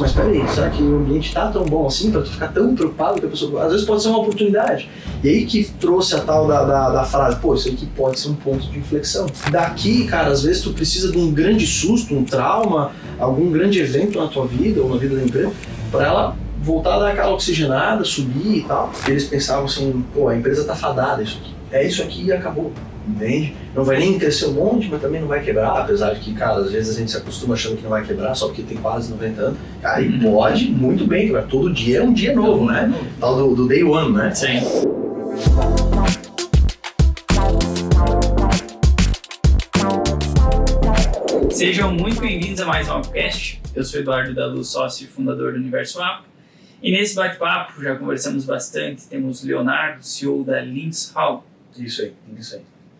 mas peraí, será que o ambiente tá tão bom assim pra tu ficar tão preocupado que a pessoa... Às vezes pode ser uma oportunidade. E aí que trouxe a tal da frase, pô, isso aqui pode ser um ponto de inflexão. Daqui, cara, às vezes tu precisa de um grande susto, um trauma, algum grande evento na tua vida ou na vida da empresa, pra ela voltar a dar aquela oxigenada, subir e tal. Eles pensavam assim, pô, a empresa tá fadada, isso aqui. É isso aqui e acabou. Entende? Não vai nem crescer um monte, mas também não vai quebrar, apesar de que, cara, às vezes a gente se acostuma achando que não vai quebrar só porque tem quase 90 anos. Cara, e pode muito bem quebrar. Todo dia é um dia novo, né? Tal do day one, né? Sim. Sejam muito bem-vindos a mais um podcast. Eu sou Eduardo da Luz, sócio e fundador do Universo App. E nesse bate-papo já conversamos bastante. Temos Leonardo, CEO da Linshall. Isso aí.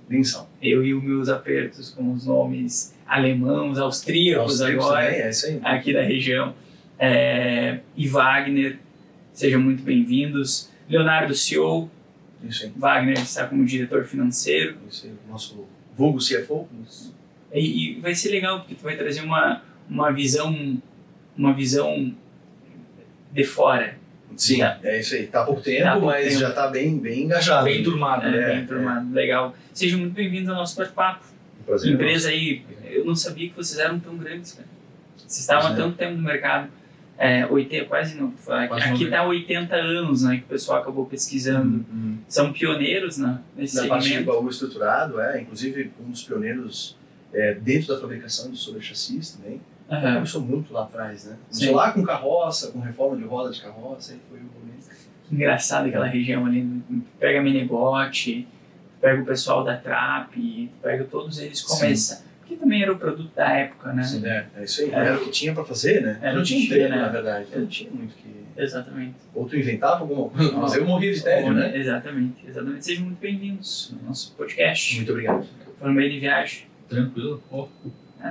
Linshall. Eu e os meus apertos com os nomes alemãos, austríacos agora, também, é isso aí. aqui da região. E Wagner, sejam muito bem-vindos. Leonardo, CEO. Isso aí. Wagner está como diretor financeiro. Isso aí, nosso vulgo CFO. E vai ser legal porque tu vai trazer uma visão de fora. Sim, Tá. é isso aí. Tá há pouco tempo, Tá há pouco mas tempo. já tá bem engajado. Bem turmado, né? Bem turmado, legal. Sejam muito bem-vindos ao nosso bate-papo. Um prazer. Empresa aí, eu não sabia que vocês eram tão grandes, cara. Vocês estavam há Pois é. tanto tempo no mercado. 80, quase não. Quase Aqui 90. tá 80 anos, né? Que o pessoal acabou pesquisando. São pioneiros, né, nesse Na parte de segmento. baú estruturado, inclusive um dos pioneiros dentro da fabricação de sobrechassis também. Aham. Começou muito lá atrás, né? Sim. Começou lá com carroça, com reforma de roda de carroça, aí foi o momento. Engraçado aquela região ali. Pega Menegote, pega o pessoal da Trap, pega todos eles começa. Porque também era o produto da época, né? Sim, é isso aí. Era o que tinha pra fazer, né? Era Não o que tinha tinha, emprego, né? na verdade. Não tinha muito que... Exatamente. Ou tu inventava alguma coisa, mas eu morria de tédio, né? Exatamente. Sejam muito bem-vindos ao nosso podcast. Muito obrigado. Foi no meio de viagem. Tranquilo.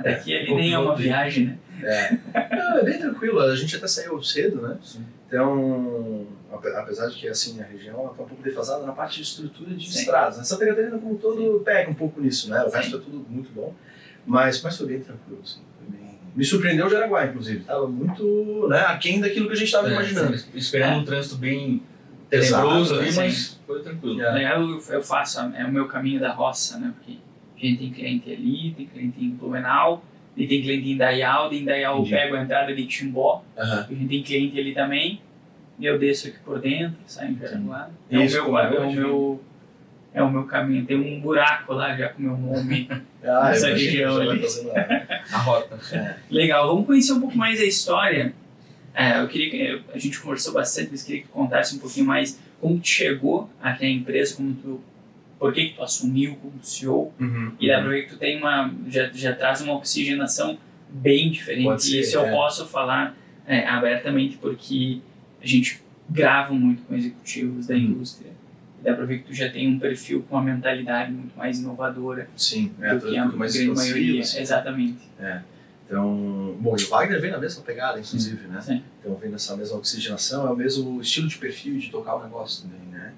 Daqui ali nem é uma viagem, né? Não, é bem tranquilo, a gente até saiu cedo, né? Sim. Então, apesar de que assim, a região está um pouco defasada na parte de estrutura de Sim. estradas. Santa Catarina como um todo pega um pouco nisso, né? O Sim. resto é tudo muito bom, mas foi bem tranquilo, assim. Foi bem... Me surpreendeu o Jaraguá, inclusive. Estava muito aquém daquilo que a gente estava imaginando. Esperando um trânsito bem Exato, tenebroso ali, sim. mas foi tranquilo. Eu faço, é o meu caminho da roça, né? Porque a gente tem cliente ali, tem cliente em Blumenau, e tem cliente em Indaial, de Indaial eu Entendi. pego a entrada de Timbó, Aham. a gente tem cliente ali também, e eu desço aqui por dentro, saio em Jaraguá. Isso, como é hoje. É o meu caminho, tem um buraco lá já com o meu nome. Essa região ali. A rota. Legal, vamos conhecer um pouco mais a história. Eu queria que a gente conversou bastante, mas queria que tu contasse um pouquinho mais como tu chegou até a empresa, por que tu assumiu como CEO. E dá pra ver que tu tem já traz uma oxigenação bem diferente. Pode ser, E isso eu posso falar abertamente, porque a gente grava muito com executivos da indústria. E dá pra ver que tu já tem um perfil com uma mentalidade muito mais inovadora Sim, do que a mais grande expansivo, maioria. assim. Exatamente. Então, bom, e o Wagner vem na mesma pegada, inclusive, né? Sim. Então vem nessa mesma oxigenação, é o mesmo estilo de perfil de tocar o negócio também, né?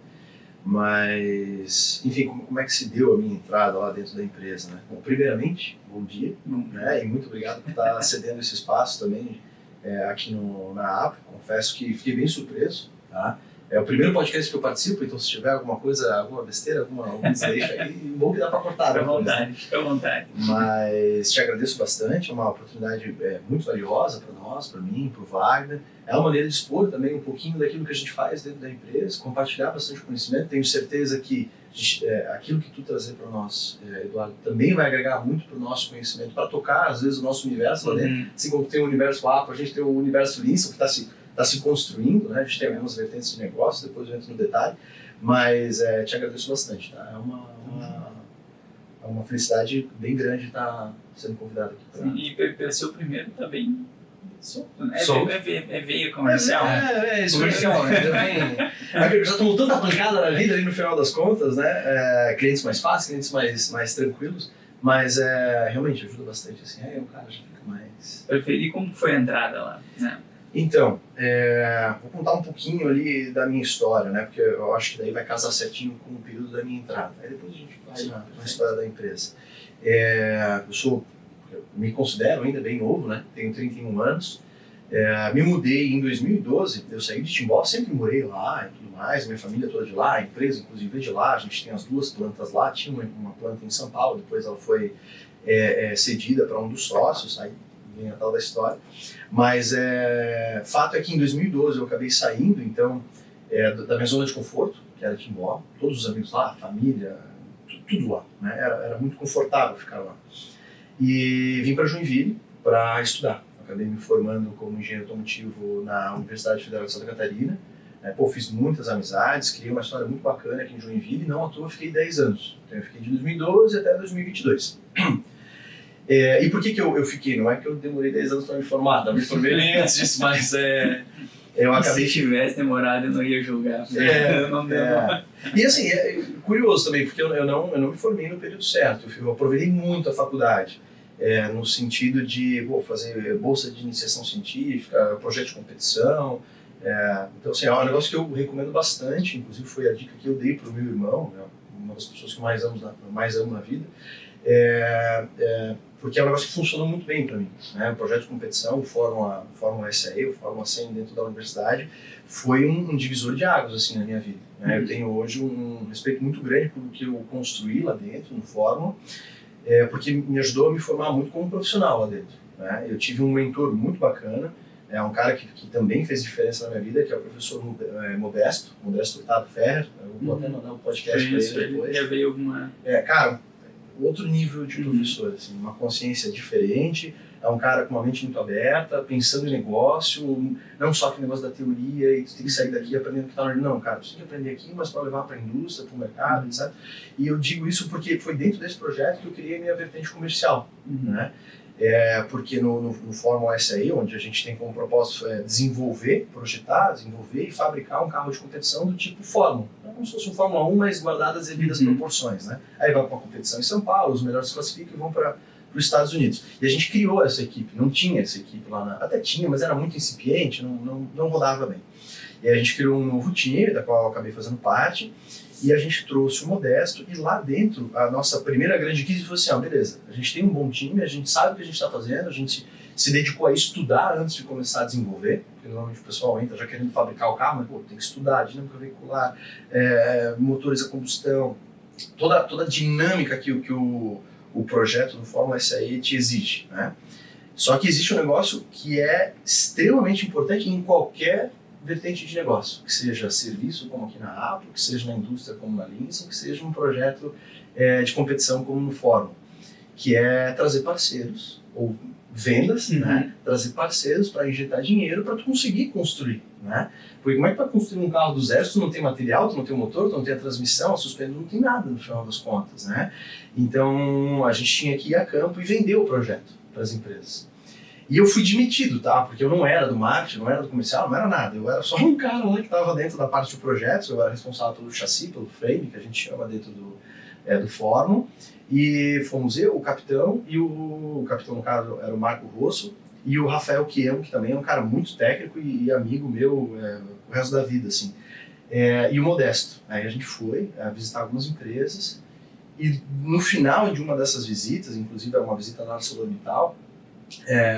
Mas, enfim, como é que se deu a minha entrada lá dentro da empresa, né? Bom, primeiramente, bom dia, né? E muito obrigado por estar cedendo esse espaço também aqui na App. Confesso que fiquei bem surpreso, tá? É o primeiro podcast que eu participo, então se tiver alguma coisa, alguma besteira, algum desleixo aí, bom que dá para cortar. Fica à vontade. Mas te agradeço bastante, é uma oportunidade muito valiosa para nós, para mim, para o Wagner. É uma maneira de expor também um pouquinho daquilo que a gente faz dentro da empresa, compartilhar bastante conhecimento. Tenho certeza que aquilo que tu trazer para nós, Eduardo, também vai agregar muito para o nosso conhecimento, para tocar, às vezes, o nosso universo lá dentro. Assim como tem o universo App, a gente tem o universo Linshall, que está se construindo, né? A gente tem algumas vertentes de negócio, depois eu entro no detalhe, mas te agradeço bastante, tá? É uma felicidade bem grande estar sendo convidado aqui. E pelo seu primeiro também solto, né? Solto. É veio comercial. Isso comercial, né? Já tomou tanta pancada na vida ali no final das contas, né? Clientes mais fáceis, clientes mais tranquilos, mas realmente ajuda bastante, assim, o cara já fica mais... Perfeito. E como foi a entrada lá, né? Então, vou contar um pouquinho ali da minha história, né? Porque eu acho que daí vai casar certinho com o período da minha entrada. Aí depois a gente vai na história da empresa. Eu me considero ainda bem novo, né? Tenho 31 anos. Me mudei em 2012, eu saí de Timbó, sempre morei lá e tudo mais, minha família toda de lá, a empresa inclusive é de lá, a gente tem as 2 plantas lá, tinha uma planta em São Paulo, depois ela foi cedida para um dos sócios, aí vem a tal da história, mas fato é que em 2012 eu acabei saindo, então, da minha zona de conforto, que era Timbó, todos os amigos lá, família, tudo lá, né? Era muito confortável ficar lá. E vim para Joinville para estudar. Acabei me formando como engenheiro automotivo na Universidade Federal de Santa Catarina. Fiz muitas amizades, criei uma história muito bacana aqui em Joinville, e não à toa eu fiquei 10 anos. Então eu fiquei de 2012 até 2022. E por que eu fiquei? Não é que eu demorei 10 anos para me formar, tá? Me formei bem antes disso, mas eu acabei... Se tivesse demorado, eu não ia julgar. Não deu. E assim, curioso também, porque eu não me formei no período certo. Eu aproveitei muito a faculdade, no sentido de fazer bolsa de iniciação científica, projeto de competição. Então, assim, é um negócio que eu recomendo bastante, inclusive foi a dica que eu dei para o meu irmão, né, uma das pessoas que mais amo na vida, porque é um negócio que funcionou muito bem para mim. Né? O projeto de competição, o Fórmula SAE, o Fórmula 100 dentro da universidade, foi um divisor de águas assim, na minha vida. Né? Eu tenho hoje um respeito muito grande pelo que eu construí lá dentro, no Fórmula, porque me ajudou a me formar muito como profissional lá dentro. Né? Eu tive um mentor muito bacana, um cara que também fez diferença na minha vida, que é o professor Modesto Hurtado Ferrer. Eu vou até mandar um podcast para ele depois. Já veio alguma... Cara, outro nível de professor, assim, uma consciência diferente, é um cara com uma mente muito aberta, pensando em negócio, não só aquele negócio da teoria e tu tem que sair daqui aprendendo o que está na... Não, cara, tu tem que aprender aqui, mas para levar para a indústria, para o mercado, etc. E eu digo isso porque foi dentro desse projeto que eu criei a minha vertente comercial, né? Porque no Fórmula SAE, onde a gente tem como propósito desenvolver, projetar, desenvolver e fabricar um carro de competição do tipo Fórmula. É como se fosse um Fórmula 1, mas guardado as devidas proporções, né? Aí vai para uma competição em São Paulo, os melhores se classificam e vão para os Estados Unidos. E a gente criou essa equipe, não tinha essa equipe lá, até tinha, mas era muito incipiente, não rodava bem. E a gente criou um novo time, da qual eu acabei fazendo parte, e a gente trouxe o Modesto, e lá dentro, a nossa primeira grande crise foi assim, beleza, a gente tem um bom time, a gente sabe o que a gente está fazendo, a gente se dedicou a estudar antes de começar a desenvolver, porque normalmente o pessoal entra já querendo fabricar o carro, mas tem que estudar, dinâmica veicular, motores a combustão, toda a dinâmica que o projeto do Fórmula SAE te exige, né? Só que existe um negócio que é extremamente importante em qualquer vertente de negócio, que seja serviço como aqui na Apple, que seja na indústria como na Lindsay, que seja um projeto de competição como no Fórum, que é trazer parceiros, ou vendas, né? Trazer parceiros para injetar dinheiro para tu conseguir construir, né? Porque como é que para construir um carro do zero se tu não tem material, tu não tem o motor, tu não tem a transmissão, a suspensão, não tem nada no final das contas, né? Então a gente tinha que ir a campo e vender o projeto para as empresas. E eu fui demitido, tá? Porque eu não era do marketing, não era do comercial, não era nada. Eu era só um cara lá que estava dentro da parte de projetos, eu era responsável pelo chassi, pelo frame, que a gente chama dentro do Fórmula. E fomos eu, o capitão, e o capitão, no caso, era o Marco Rosso, e o Rafael Chiemo, que também é um cara muito técnico e amigo meu o resto da vida, assim. E o Modesto. Aí a gente foi visitar algumas empresas, e no final de uma dessas visitas, inclusive era uma visita na ArcelorMittal,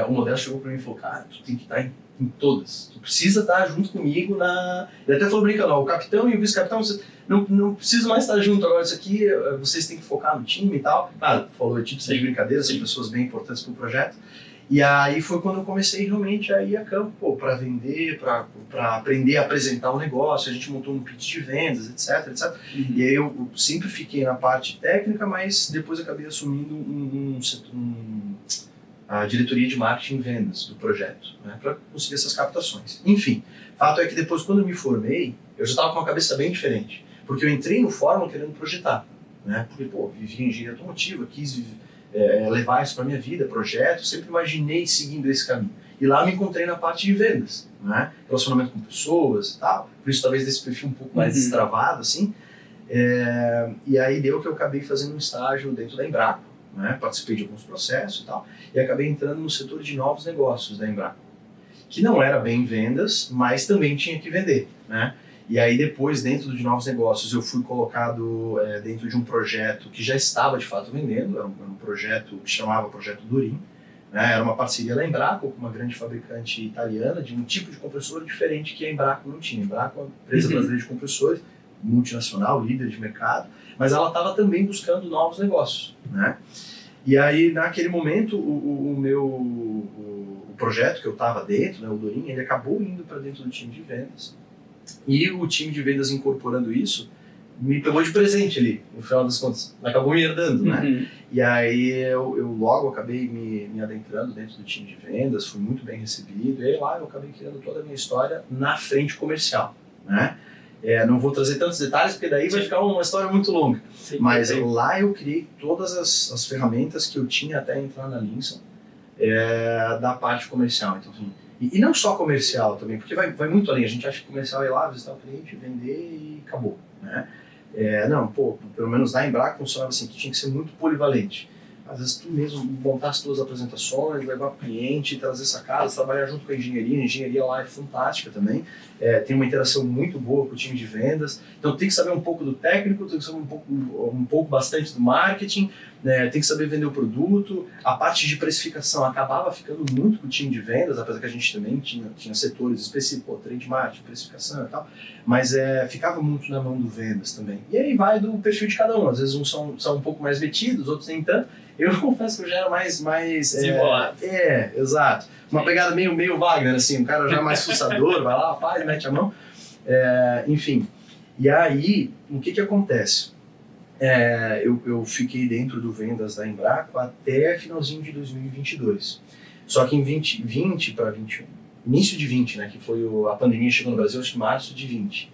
o Modesto chegou para mim e falou, cara, tu tem que estar em todas, tu precisa estar junto comigo Ele até falou brincando, o capitão e o vice-capitão, você não precisa mais estar junto agora, isso aqui, vocês têm que focar no time e tal. Claro, falou tipo de brincadeira, são pessoas bem importantes para o projeto. E aí foi quando eu comecei realmente a ir a campo, para vender, para aprender a apresentar o negócio, a gente montou um pitch de vendas, etc. E aí eu sempre fiquei na parte técnica, mas depois acabei assumindo a diretoria de marketing e vendas do projeto, né, para conseguir essas captações. Enfim, fato é que depois, quando eu me formei, eu já estava com uma cabeça bem diferente, porque eu entrei no Fórmula querendo projetar, né, porque, vivi em engenharia automotiva, quis levar isso para minha vida, projeto, sempre imaginei seguindo esse caminho. E lá eu me encontrei na parte de vendas, né, relacionamento com pessoas e tal, por isso talvez desse perfil um pouco mais destravado, assim, e aí deu que eu acabei fazendo um estágio dentro da Embraco, né, participei de alguns processos e tal, e acabei entrando no setor de novos negócios da Embraco, que não era bem vendas, mas também tinha que vender, né? E aí depois, dentro de novos negócios, eu fui colocado dentro de um projeto que já estava de fato vendendo, era um projeto que chamava Projeto Durim, né? Era uma parceria da Embraco com uma grande fabricante italiana de um tipo de compressor diferente que a Embraco não tinha. A Embraco é uma empresa brasileira de compressores, multinacional, líder de mercado, mas ela estava também buscando novos negócios, né? E aí, naquele momento, o projeto que eu estava dentro, né, o Dorim, ele acabou indo para dentro do time de vendas. E o time de vendas incorporando isso, me pegou de presente ali, no final das contas. Acabou me herdando, né? E aí eu logo acabei me adentrando dentro do time de vendas, fui muito bem recebido. E aí lá eu acabei criando toda a minha história na frente comercial, né? Não vou trazer tantos detalhes, porque daí vai ficar uma história muito longa. Sim, Mas sim. lá eu criei todas as ferramentas que eu tinha até entrar na Linson, da parte comercial. Então, assim, e não só comercial também, porque vai muito além. A gente acha que comercial é ir lá, visitar o cliente, vender e acabou, né? Não, pelo menos na Embraco funcionava assim, tu tinha que ser muito polivalente. Às vezes tu mesmo montar as tuas apresentações, levar para o cliente, trazer sacadas, trabalhar junto com a engenharia lá é fantástica também. Tem uma interação muito boa com o time de vendas. Então tem que saber um pouco do técnico, tem que saber um pouco bastante do marketing, né? Tem que saber vender o produto. A parte de precificação acabava ficando muito com o time de vendas, apesar que a gente também tinha setores específicos, trade marketing, precificação e tal, mas ficava muito na mão do vendas também. E aí vai do perfil de cada um. Às vezes uns são um pouco mais metidos, outros nem tanto. Eu confesso que eu já era mais desenrolado. Exato. Uma pegada meio Wagner, assim, um cara já mais fuçador, vai lá, faz, mete a mão. Enfim. E aí, o que acontece? Eu fiquei dentro do vendas da Embraco até finalzinho de 2022. Só que em 20 para 21, início de 20, né, que foi a pandemia chegou no Brasil, acho que março de 20,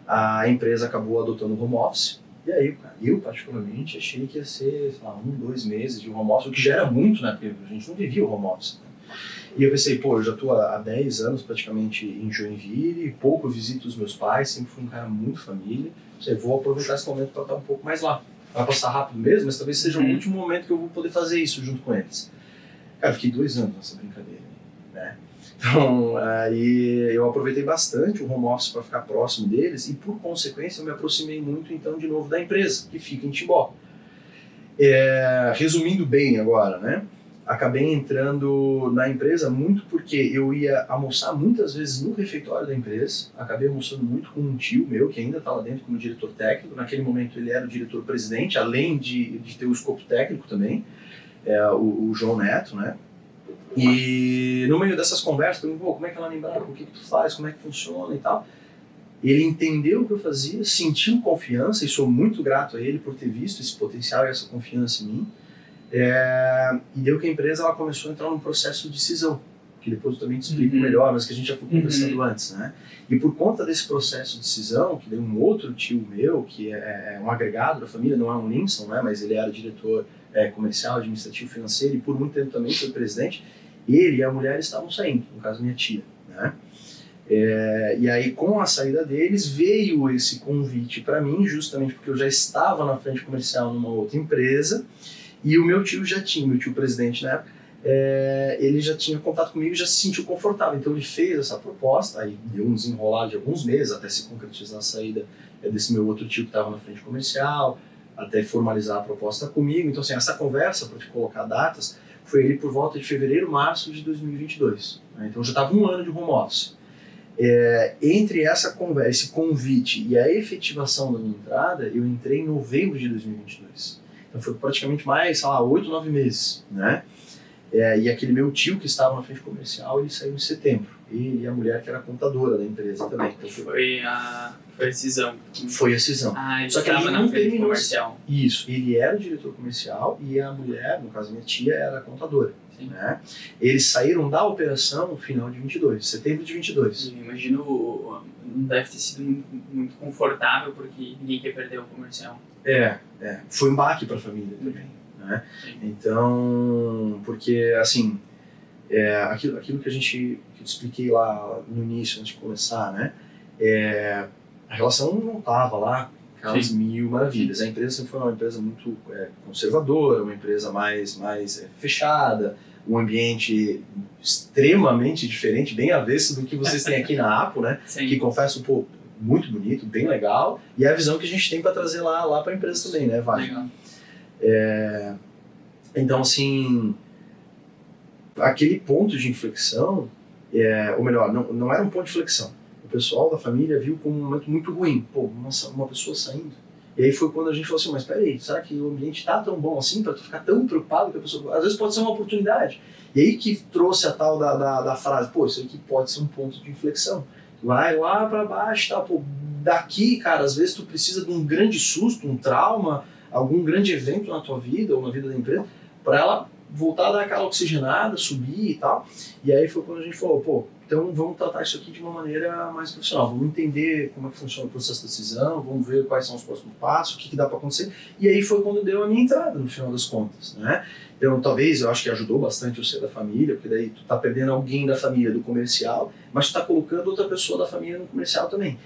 a empresa acabou adotando o home office. E aí, eu particularmente achei que ia ser, sei lá, 1-2 meses de home office, o que já era muito, né, porque a gente não vivia o home office, né? E eu pensei, eu já estou há 10 anos praticamente em Joinville, pouco visito os meus pais, sempre fui um cara muito família. Vou aproveitar esse momento para estar um pouco mais lá. Vai passar rápido mesmo, mas talvez seja o último momento que eu vou poder fazer isso junto com eles. Cara, fiquei 2 anos nessa brincadeira, né? Então, aí eu aproveitei bastante o home office para ficar próximo deles e, por consequência, eu me aproximei muito, então, de novo da empresa, que fica em Timbó. Resumindo bem agora, né? Acabei entrando na empresa muito porque eu ia almoçar muitas vezes no refeitório da empresa. Acabei almoçando muito com um tio meu, que ainda está lá dentro como diretor técnico. Naquele momento ele era o diretor-presidente, além de ter o escopo técnico também, o João Neto, né? E no meio dessas conversas, eu perguntei, como é que ela lembrava, o que tu faz, como é que funciona e tal. Ele entendeu o que eu fazia, sentiu confiança, e sou muito grato a ele por ter visto esse potencial e essa confiança em mim. E deu que a empresa ela começou a entrar num processo de cisão, que depois eu também te explico melhor, mas que a gente já foi conversando antes, né? E por conta desse processo de cisão, que deu um outro tio meu, que é um agregado da família, não é um Linson, né? Mas ele era diretor comercial, administrativo, financeiro, e por muito tempo também foi presidente. Ele e a mulher estavam saindo, no caso minha tia, né? E aí com a saída deles veio esse convite para mim, justamente porque eu já estava na frente comercial numa outra empresa, e o meu tio meu tio presidente na época, ele já tinha contato comigo e já se sentiu confortável, então ele fez essa proposta, aí deu um desenrolar de alguns meses até se concretizar a saída desse meu outro tio que estava na frente comercial, até formalizar a proposta comigo. Então assim, essa conversa, para te colocar datas, foi ali por volta de fevereiro, março de 2022, né? Então já estava 1 ano de home office. Entre essa conversa, esse convite e a efetivação da minha entrada, eu entrei em novembro de 2022. Então foi praticamente mais, sei lá, 8-9 meses, né? E aquele meu tio que estava na frente comercial, ele saiu em setembro. Ele e a mulher que era contadora da empresa também. Então, Foi a cisão. Foi a cisão. Ele Só que estava ele na não frente terminou. comercial. Isso, ele era o diretor comercial e a mulher, no caso minha tia, era a contadora. Né? Eles saíram da operação no final de 22, setembro de 22. Eu imagino, não deve ter sido muito confortável, porque ninguém quer perder o comercial. Foi um baque para a família também, né? Então, porque assim, aquilo que que eu te expliquei lá no início, antes de começar, né? A relação não estava lá aquelas mil maravilhas. A empresa sempre foi uma empresa muito conservadora, uma empresa mais fechada, um ambiente extremamente diferente, bem avesso do que vocês têm aqui na Apo, né? Sim. Que confesso, muito bonito, bem legal, e é a visão que a gente tem para trazer lá para a empresa também, né, Vai? Legal. Então, assim, Aquele ponto de inflexão, ou melhor, não era um ponto de inflexão. O pessoal da família viu como um momento muito ruim. Pô, uma pessoa saindo. E aí foi quando a gente falou assim, mas peraí, será que o ambiente tá tão bom assim para tu ficar tão preocupado que a pessoa... Às vezes pode ser uma oportunidade. E aí que trouxe a tal da frase, pô, isso aqui pode ser um ponto de inflexão. Vai lá para baixo, tá? Pô, daqui, cara, às vezes tu precisa de um grande susto, um trauma, algum grande evento na tua vida ou na vida da empresa, para ela voltar a dar aquela oxigenada, subir e tal. E aí foi quando a gente falou, pô, então vamos tratar isso aqui de uma maneira mais profissional, vamos entender como é que funciona o processo de decisão, vamos ver quais são os próximos passos, o que dá para acontecer. E aí foi quando deu a minha entrada, no final das contas, né? Então talvez, eu acho que ajudou bastante o ser da família, porque daí tu tá perdendo alguém da família do comercial, mas tu tá colocando outra pessoa da família no comercial também.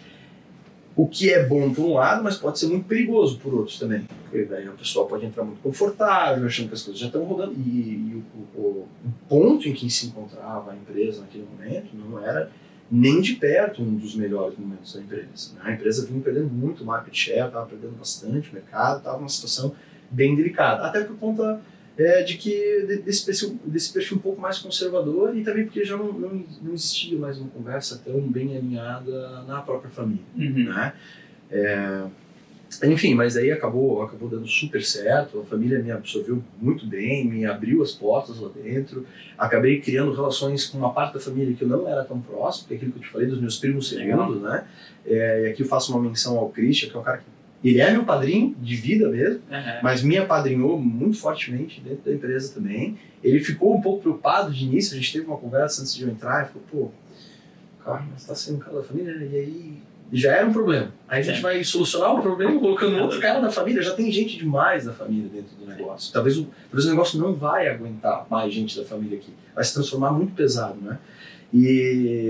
O que é bom por um lado, mas pode ser muito perigoso por outros também. Porque daí a pessoa pode entrar muito confortável, achando que as coisas já estão rodando. E o ponto em que se encontrava a empresa naquele momento não era nem de perto um dos melhores momentos da empresa. A empresa vinha perdendo muito market share, estava perdendo bastante mercado, estava numa situação bem delicada. Até por conta desse perfil um pouco mais conservador e também porque já não existia mais uma conversa tão bem alinhada na própria família, né? Enfim, mas aí acabou dando super certo, a família me absorveu muito bem, me abriu as portas lá dentro, acabei criando relações com uma parte da família que eu não era tão próximo, que é aquilo que eu te falei dos meus primos segundos, né? E aqui eu faço uma menção ao Christian, que é um cara que ele é meu padrinho de vida mesmo, mas me apadrinhou muito fortemente dentro da empresa também. Ele ficou um pouco preocupado de início, a gente teve uma conversa antes de eu entrar, e ficou, pô, cara, mas tá sendo um cara da família, e aí já era um problema. Aí a gente vai solucionar o problema colocando outro cara da família, já tem gente demais da família dentro do negócio. Talvez o negócio não vai aguentar mais gente da família aqui, vai se transformar muito pesado, né?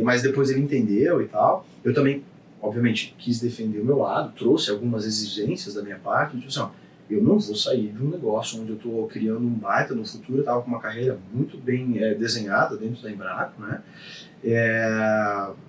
Mas depois ele entendeu e tal, eu também obviamente quis defender o meu lado, trouxe algumas exigências da minha parte, tipo assim, ó, eu não vou sair de um negócio onde eu estou criando um baita no futuro, eu estava com uma carreira muito bem desenhada dentro da Embraco, né?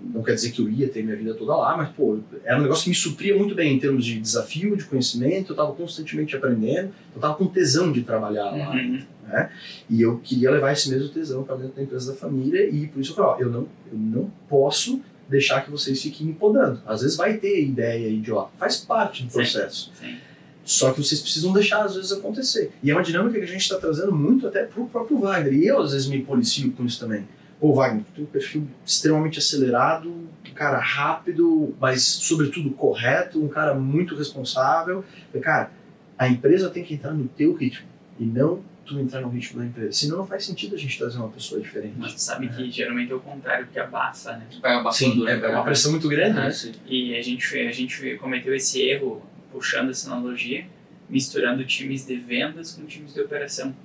Não quer dizer que eu ia ter minha vida toda lá, mas pô, era um negócio que me supria muito bem em termos de desafio, de conhecimento, eu estava constantemente aprendendo, eu estava com tesão de trabalhar lá, né? E eu queria levar esse mesmo tesão para dentro da empresa da família e por isso eu falei, ó, eu não posso deixar que vocês fiquem me podando. Às vezes vai ter ideia idiota, faz parte do processo. Sim. Só que vocês precisam deixar às vezes acontecer. E é uma dinâmica que a gente está trazendo muito até para o próprio Wagner. E eu às vezes me policio com isso também. Pô, Wagner, tu tem um perfil extremamente acelerado, um cara rápido, mas sobretudo correto, um cara muito responsável. E, cara, a empresa tem que entrar no teu ritmo e não tu entrar no ritmo da empresa. Senão não faz sentido a gente trazer uma pessoa diferente. Mas sabe que geralmente é o contrário, que abafa, né? Vai abafando. Sim, é uma pressão muito grande, né? E a gente cometeu esse erro, puxando essa analogia, misturando times de vendas com times de operação.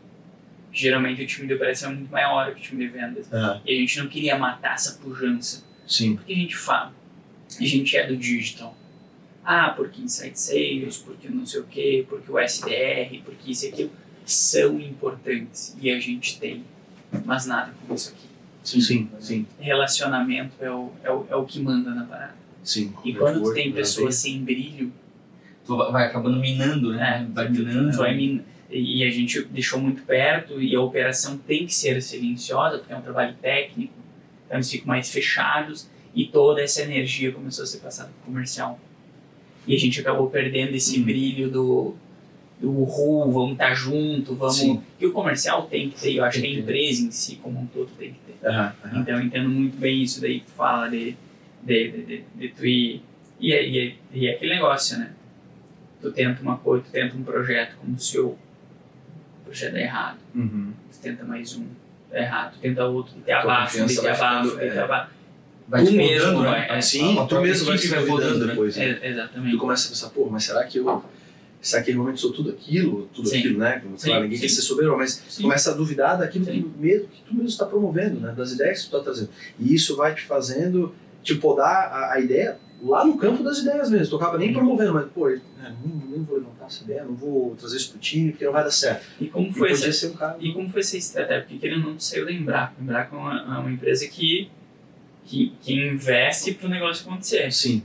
Geralmente o time de operação é muito maior que o time de vendas. E a gente não queria matar essa pujança. Sim. Porque a gente fala, a gente é do digital. Porque Inside Sales, porque não sei o quê, porque o SDR, porque isso e aquilo são importantes e a gente tem, mas nada como isso aqui. Sim. Relacionamento é o que manda na parada. Sim. E quando tu tem pessoas sem brilho, tu vai acabando minando, né? Vai minando. E a gente deixou muito perto e a operação tem que ser silenciosa porque é um trabalho técnico, então eles ficam mais fechados e toda essa energia começou a ser passada para o comercial. E a gente acabou perdendo esse brilho do vamos estar junto, vamos... Sim. Que o comercial tem que ter, eu acho que a empresa em si como um todo tem que ter. Então eu entendo muito bem isso daí que tu fala de tu ir... E é aquele negócio, né? Tu tenta uma coisa, tu tenta um projeto como se o projeto é errado. Tu tenta mais um, é errado. Tu tenta outro, te abafa, te abafa. Vai tu mesmo podando, vai. Sim, tu mesmo vai se podando depois. Exatamente. Tu começa a pensar, pô, mas será que realmente sou tudo aquilo, né? Claro, ninguém quer ser soberano, mas começa a duvidar daquilo que tu mesmo está promovendo, né? Das ideias que tu está trazendo. E isso vai te fazendo, te podar a ideia lá no campo das ideias mesmo. Tu acaba nem promovendo, mas, pô, nem vou levantar essa ideia, não vou trazer isso pro time, porque não vai dar certo. E como foi essa estratégia? Porque querendo não saiu da Embraco. A Embraco é uma empresa que que investe para o negócio acontecer. Sim.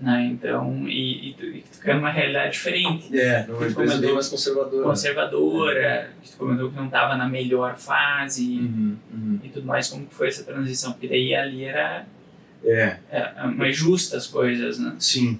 Né? Então, e tu quer uma realidade diferente. Numa empresa bem mais conservadora. Conservadora, que tu comentou que não estava na melhor fase e tudo mais. Como que foi essa transição? Porque daí ali era mais justa as coisas, né? Sim,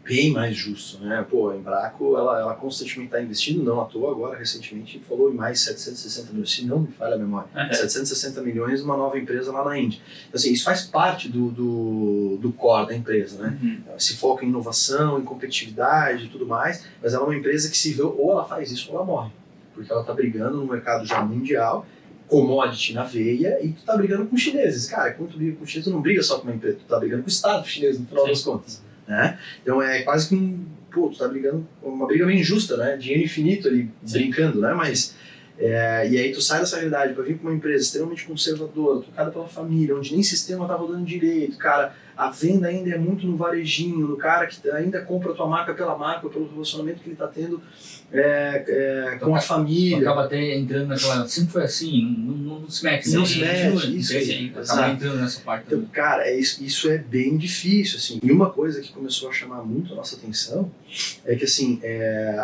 bem mais justo, né? Pô, a Embraco, ela constantemente está investindo, não à toa agora, recentemente, falou em mais 760 milhões, se não me falha a memória, 760 milhões numa nova empresa lá na Índia. Então, assim, isso faz parte do core da empresa, né? Se foca em inovação, em competitividade e tudo mais, mas ela é uma empresa que se vê, ou ela faz isso ou ela morre, porque ela está brigando no mercado já mundial, commodity na veia, e tu tá brigando com os chineses. Cara, quando tu briga com os chineses, tu não briga só com uma empresa, tu tá brigando com o Estado chinês, no final das contas. Né? Então é quase que tu tá brigando, uma briga meio injusta, né? Dinheiro infinito ali, brincando, né? Mas, e aí tu sai dessa realidade para vir com uma empresa extremamente conservadora, tocada pela família, onde nem sistema tá rodando direito, cara, a venda ainda é muito no varejinho, no cara que ainda compra a tua marca, pelo relacionamento que ele tá tendo com a família. Acaba até entrando naquela. Sempre foi assim, não se mete. Não se mete, isso. Acaba entrando nessa parte. Então, cara, isso é bem difícil, assim. E uma coisa que começou a chamar muito a nossa atenção é que, assim,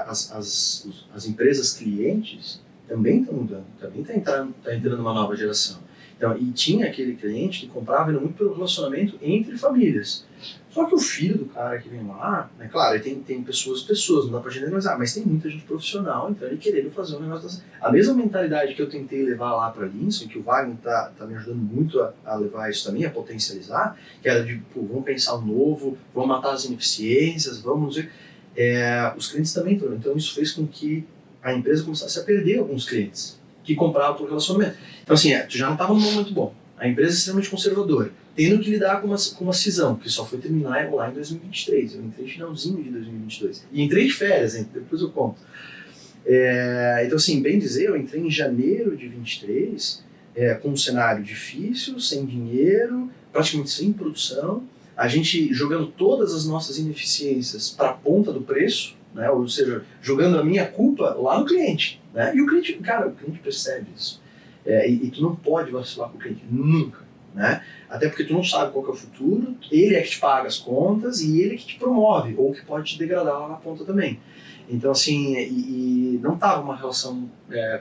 as empresas clientes também estão mudando, também tá entrando uma nova geração. Então, e tinha aquele cliente que comprava muito pelo relacionamento entre famílias. Só que o filho do cara que vem lá, né, claro, ele tem pessoas, não dá pra generalizar, mas tem muita gente profissional, então ele querendo fazer um negócio a mesma mentalidade que eu tentei levar lá pra Linson, que o Wagner tá me ajudando muito a levar isso também, a potencializar, que era de, vamos pensar um novo, vamos matar as ineficiências, vamos ver. Os clientes também estão. Então isso fez com que a empresa começasse a perder alguns clientes que compravam por relacionamento. Então assim, tu já não estava num momento bom. A empresa é extremamente conservadora, tendo que lidar com uma cisão, que só foi terminar lá em 2023. Eu entrei no finalzinho de 2022. E entrei de férias, hein? Depois eu conto. Então assim, bem dizer, eu entrei em janeiro de 23, com um cenário difícil, sem dinheiro, praticamente sem produção, a gente jogando todas as nossas ineficiências para a ponta do preço, né? Ou seja, jogando a minha culpa lá no cliente. Né? E o cliente, cara, o cliente percebe isso. E tu não pode vacilar com o cliente, nunca. Né? Até porque tu não sabe qual que é o futuro, ele é que te paga as contas e ele é que te promove, ou que pode te degradar lá na ponta também. Então, assim, e não estava uma relação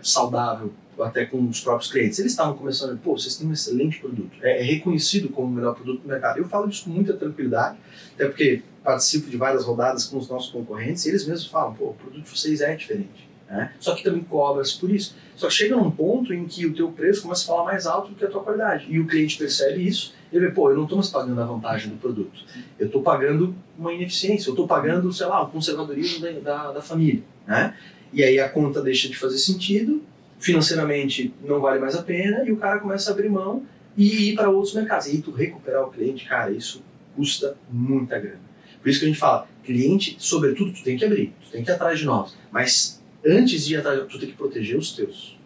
saudável até com os próprios clientes. Eles estavam começando, vocês têm um excelente produto, é reconhecido como o melhor produto do mercado. Eu falo disso com muita tranquilidade, até porque participo de várias rodadas com os nossos concorrentes e eles mesmos falam, o produto de vocês é diferente. Né? Só que também cobra-se por isso. Só que chega num ponto em que o teu preço começa a falar mais alto do que a tua qualidade. E o cliente percebe isso, ele vê, eu não estou mais pagando a vantagem do produto. Eu estou pagando uma ineficiência, eu estou pagando, sei lá, o conservadorismo da família. Né? E aí a conta deixa de fazer sentido, financeiramente não vale mais a pena, e o cara começa a abrir mão e ir para outros mercados. E aí tu recuperar o cliente, cara, isso custa muita grana. Por isso que a gente fala, cliente, sobretudo, tu tem que abrir, tu tem que ir atrás de novos. Mas antes de ir atrás, tu tem que proteger os teus.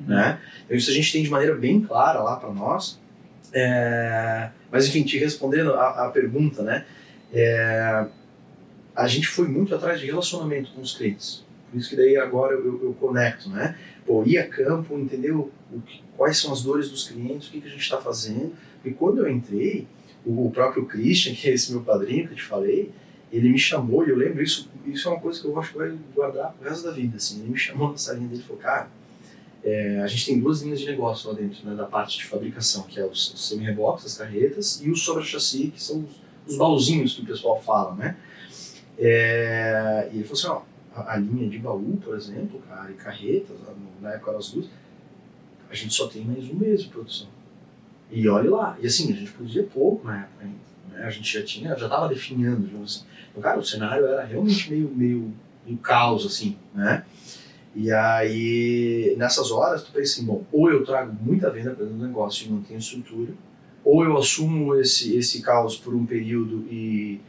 Né? Então isso a gente tem de maneira bem clara lá para nós. Mas enfim, te respondendo a pergunta, né? A gente foi muito atrás de relacionamento com os clientes. Por isso que daí agora eu conecto, né? Ir a campo, entender quais são as dores dos clientes, o que a gente está fazendo. E quando eu entrei, o próprio Christian, que é esse meu padrinho que eu te falei, ele me chamou, e eu lembro, isso é uma coisa que eu acho que vai guardar pro resto da vida, assim. Ele me chamou na salinha dele e falou, cara, a gente tem 2 linhas de negócio lá dentro, né, da parte de fabricação, que é os semi-reboques, as carretas, e o sobre-chassi, que são os baúzinhos que o pessoal fala, né? E ele falou assim, a linha de baú, por exemplo, cara, e carretas, na época eram as 2, a gente só tem mais 1 mês de produção. E olha lá, e assim, a gente produzia pouco na época ainda, né? A gente já estava definhando, assim. Então, cara, o cenário era realmente meio caos, assim, né? E aí, nessas horas, tu pensa assim, ou eu trago muita venda para dentro do negócio e mantenho estrutura, ou eu assumo esse caos por um período e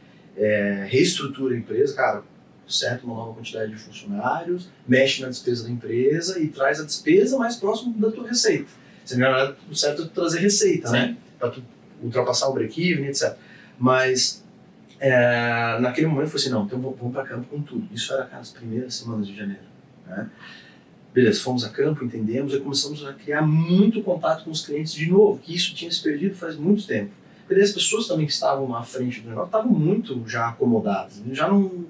reestrutura a empresa, cara, certo, uma nova quantidade de funcionários, mexe na despesa da empresa e traz a despesa mais próximo da tua receita. Se não é o certo é trazer receita, sim, né? Para tu ultrapassar o break-even, etc. Mas naquele momento eu falei assim, não, então vamos para campo com tudo. Isso era, cara, as primeiras semanas de janeiro. Né? Beleza, fomos a campo, entendemos, e começamos a criar muito contato com os clientes de novo, que isso tinha se perdido faz muito tempo. Porque daí as pessoas também que estavam à frente do negócio estavam muito já acomodadas, já não...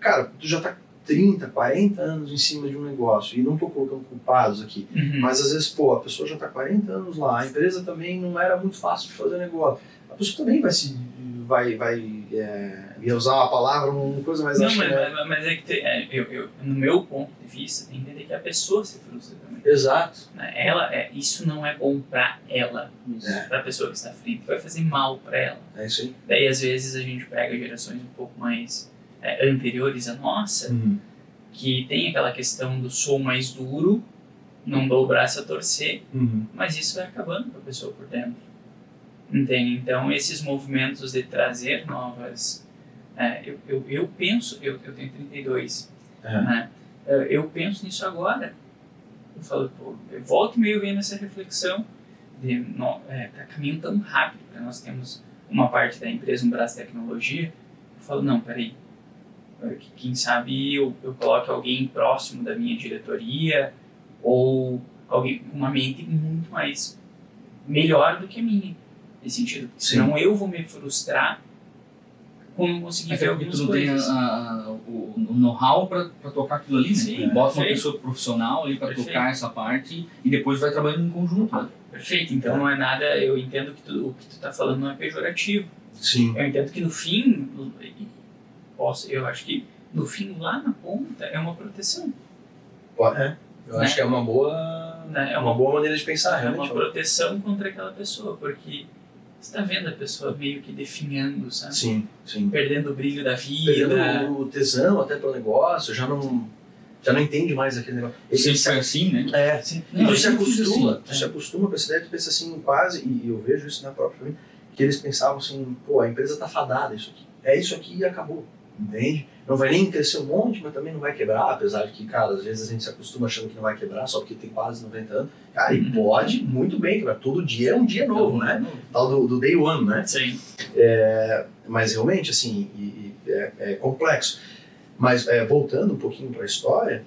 Cara, tu já tá 30, 40 anos em cima de um negócio, e não tô colocando culpados aqui, mas às vezes, pô, a pessoa já tá 40 anos lá, a empresa também não era muito fácil de fazer negócio. A pessoa também ia usar uma palavra, uma coisa mais... Não, mas é que no meu ponto de vista, tem que entender que a pessoa se frustra também. Exato. Né? Isso não é bom pra ela, pra pessoa que está à frente, vai fazer mal pra ela. É isso aí. Daí às vezes a gente pega gerações um pouco mais anteriores à nossa, que tem aquela questão do sou mais duro, não dou o braço a torcer, mas isso vai acabando com a pessoa por dentro. Entende? Então esses movimentos de trazer novas... eu penso, eu tenho 32, né? Eu penso nisso agora. Eu falo, pô, eu volto e meio vendo essa reflexão de tá caminhando tão rápido, porque nós temos uma parte da empresa, um braço de tecnologia. Eu falo, não, peraí, quem sabe eu coloque alguém próximo da minha diretoria ou alguém com uma mente muito mais melhor do que a minha, nesse sentido. Senão eu vou me frustrar quando não conseguir ver algumas tu não coisas. tem o know-how para tocar aquilo ali, né? Sim, bota uma perfeito. pessoa profissional ali para Perfeito. tocar essa parte e depois vai trabalhando em conjunto, né? Perfeito, então não é nada, eu entendo que o que tu tá falando não é pejorativo. Sim. Eu entendo que no fim, eu acho que no fim, lá na ponta, é uma proteção. Eu acho que é uma boa, Né? uma boa maneira de pensar, É realmente. uma proteção contra aquela pessoa, porque você tá vendo a pessoa meio que definhando, sabe? Sim, sim. Perdendo o brilho da vida. Perdendo o tesão até pelo negócio, já não entende mais aquele negócio. Sempre foi assim, né? E tu se sempre fiz acostuma, assim. tu se acostuma com essa ideia, tu pensa assim, quase, e eu vejo isso na própria família, que eles pensavam assim, pô, a empresa tá fadada isso aqui. É isso aqui e acabou, entende? Não vai nem crescer um monte, mas também não vai quebrar, apesar de que, cara, às vezes a gente se acostuma achando que não vai quebrar só porque tem quase 90 anos. Cara, e pode muito bem quebrar. Todo dia é um dia novo, né? Tal do day one, né? Sim. Mas realmente, assim, é complexo. Mas voltando um pouquinho para a história,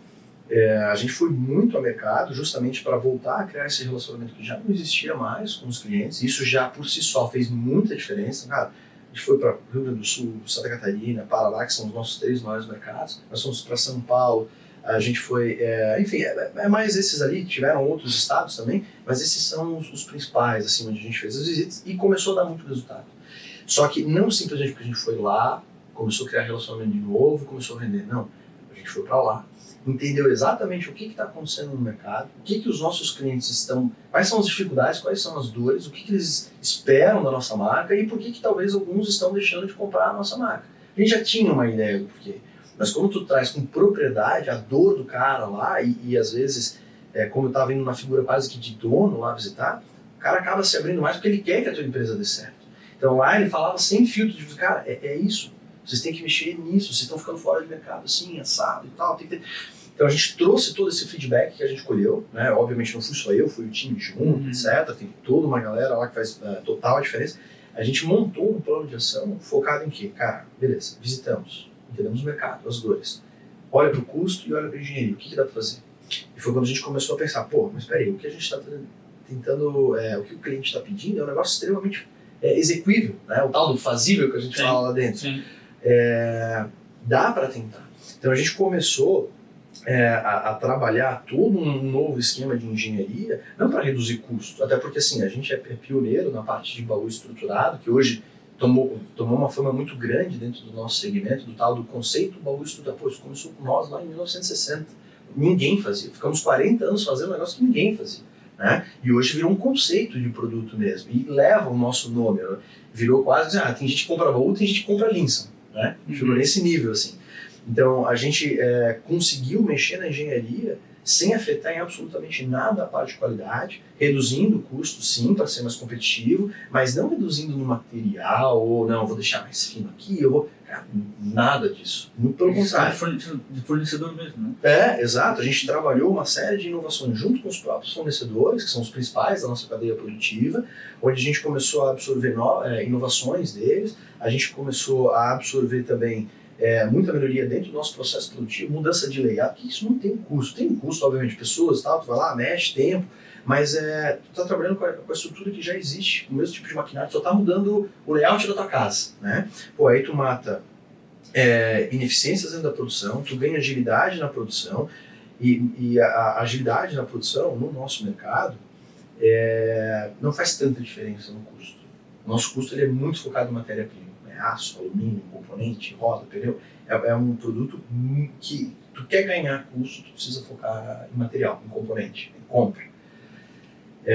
a gente foi muito ao mercado justamente para voltar a criar esse relacionamento que já não existia mais com os clientes. Isso já por si só fez muita diferença. Cara, a gente foi para Rio Grande do Sul, Santa Catarina, Paraná, que são os nossos 3 maiores mercados. Nós fomos para São Paulo, a gente foi... enfim, mais esses ali, tiveram outros estados também, mas esses são os principais, assim, onde a gente fez as visitas e começou a dar muito resultado. Só que não simplesmente porque a gente foi lá, começou a criar relacionamento de novo e começou a vender. Não, a gente foi para lá, entendeu exatamente o que está acontecendo no mercado, o que os nossos clientes estão, quais são as dificuldades, quais são as dores, o que eles esperam da nossa marca e por que talvez alguns estão deixando de comprar a nossa marca. A gente já tinha uma ideia do porquê, mas quando tu traz com propriedade a dor do cara lá e às vezes, como eu estava indo na figura quase que de dono lá visitar, o cara acaba se abrindo mais porque ele quer que a tua empresa dê certo. Então lá ele falava sem filtro, de cara, é isso, vocês têm que mexer nisso, vocês estão ficando fora de mercado assim, assado e tal, tem que ter... Então a gente trouxe todo esse feedback que a gente colheu, né? Obviamente não fui só eu, fui o time junto, etc. Tem toda uma galera lá que faz total a diferença. A gente montou um plano de ação focado em quê? Cara, beleza, visitamos, entendemos o mercado, as dores. Olha para o custo e olha para a engenharia, o que dá para fazer? E foi quando a gente começou a pensar, pô, mas peraí, o que a gente está tentando, o que o cliente está pedindo é um negócio extremamente execuível, né? O tal do fazível que a gente fala lá dentro. Sim. Dá para tentar. Então a gente começou a trabalhar todo um novo esquema de engenharia, não para reduzir custo, até porque assim, a gente é pioneiro na parte de baú estruturado, que hoje tomou uma fama muito grande dentro do nosso segmento, do tal do conceito baú estruturado. Pô, isso começou com nós lá em 1960. Ninguém fazia. Ficamos 40 anos fazendo um negócio que ninguém fazia. Né? E hoje virou um conceito de produto mesmo, e leva o nosso nome, virou quase, tem gente que compra baú, tem gente que compra Linson, né? Chegou nesse nível, assim. Então, a gente conseguiu mexer na engenharia sem afetar em absolutamente nada a parte de qualidade, reduzindo o custo, sim, para ser mais competitivo, mas não reduzindo no material, ou não, vou deixar mais fino aqui, eu vou... Cara, nada disso. Muito pelo contrário. De fornecedor mesmo, né? Exato. A gente trabalhou uma série de inovações junto com os próprios fornecedores, que são os principais da nossa cadeia produtiva, onde a gente começou a absorver inovações deles, a gente começou a absorver também muita melhoria dentro do nosso processo produtivo, mudança de layout, que isso não tem um custo. Tem um custo, obviamente, de pessoas, tal, tu vai lá, mexe, tempo, mas tu tá trabalhando com a estrutura que já existe, o mesmo tipo de maquinário, só tá mudando o layout da tua casa, né? Pô, aí tu mata ineficiências dentro da produção, tu ganha agilidade na produção, e a agilidade na produção, no nosso mercado, não faz tanta diferença no custo. O nosso custo ele é muito focado em matéria-prima, aço, alumínio, componente, roda, pneu. É um produto que tu quer ganhar custo, tu precisa focar em material, em componente, em compra.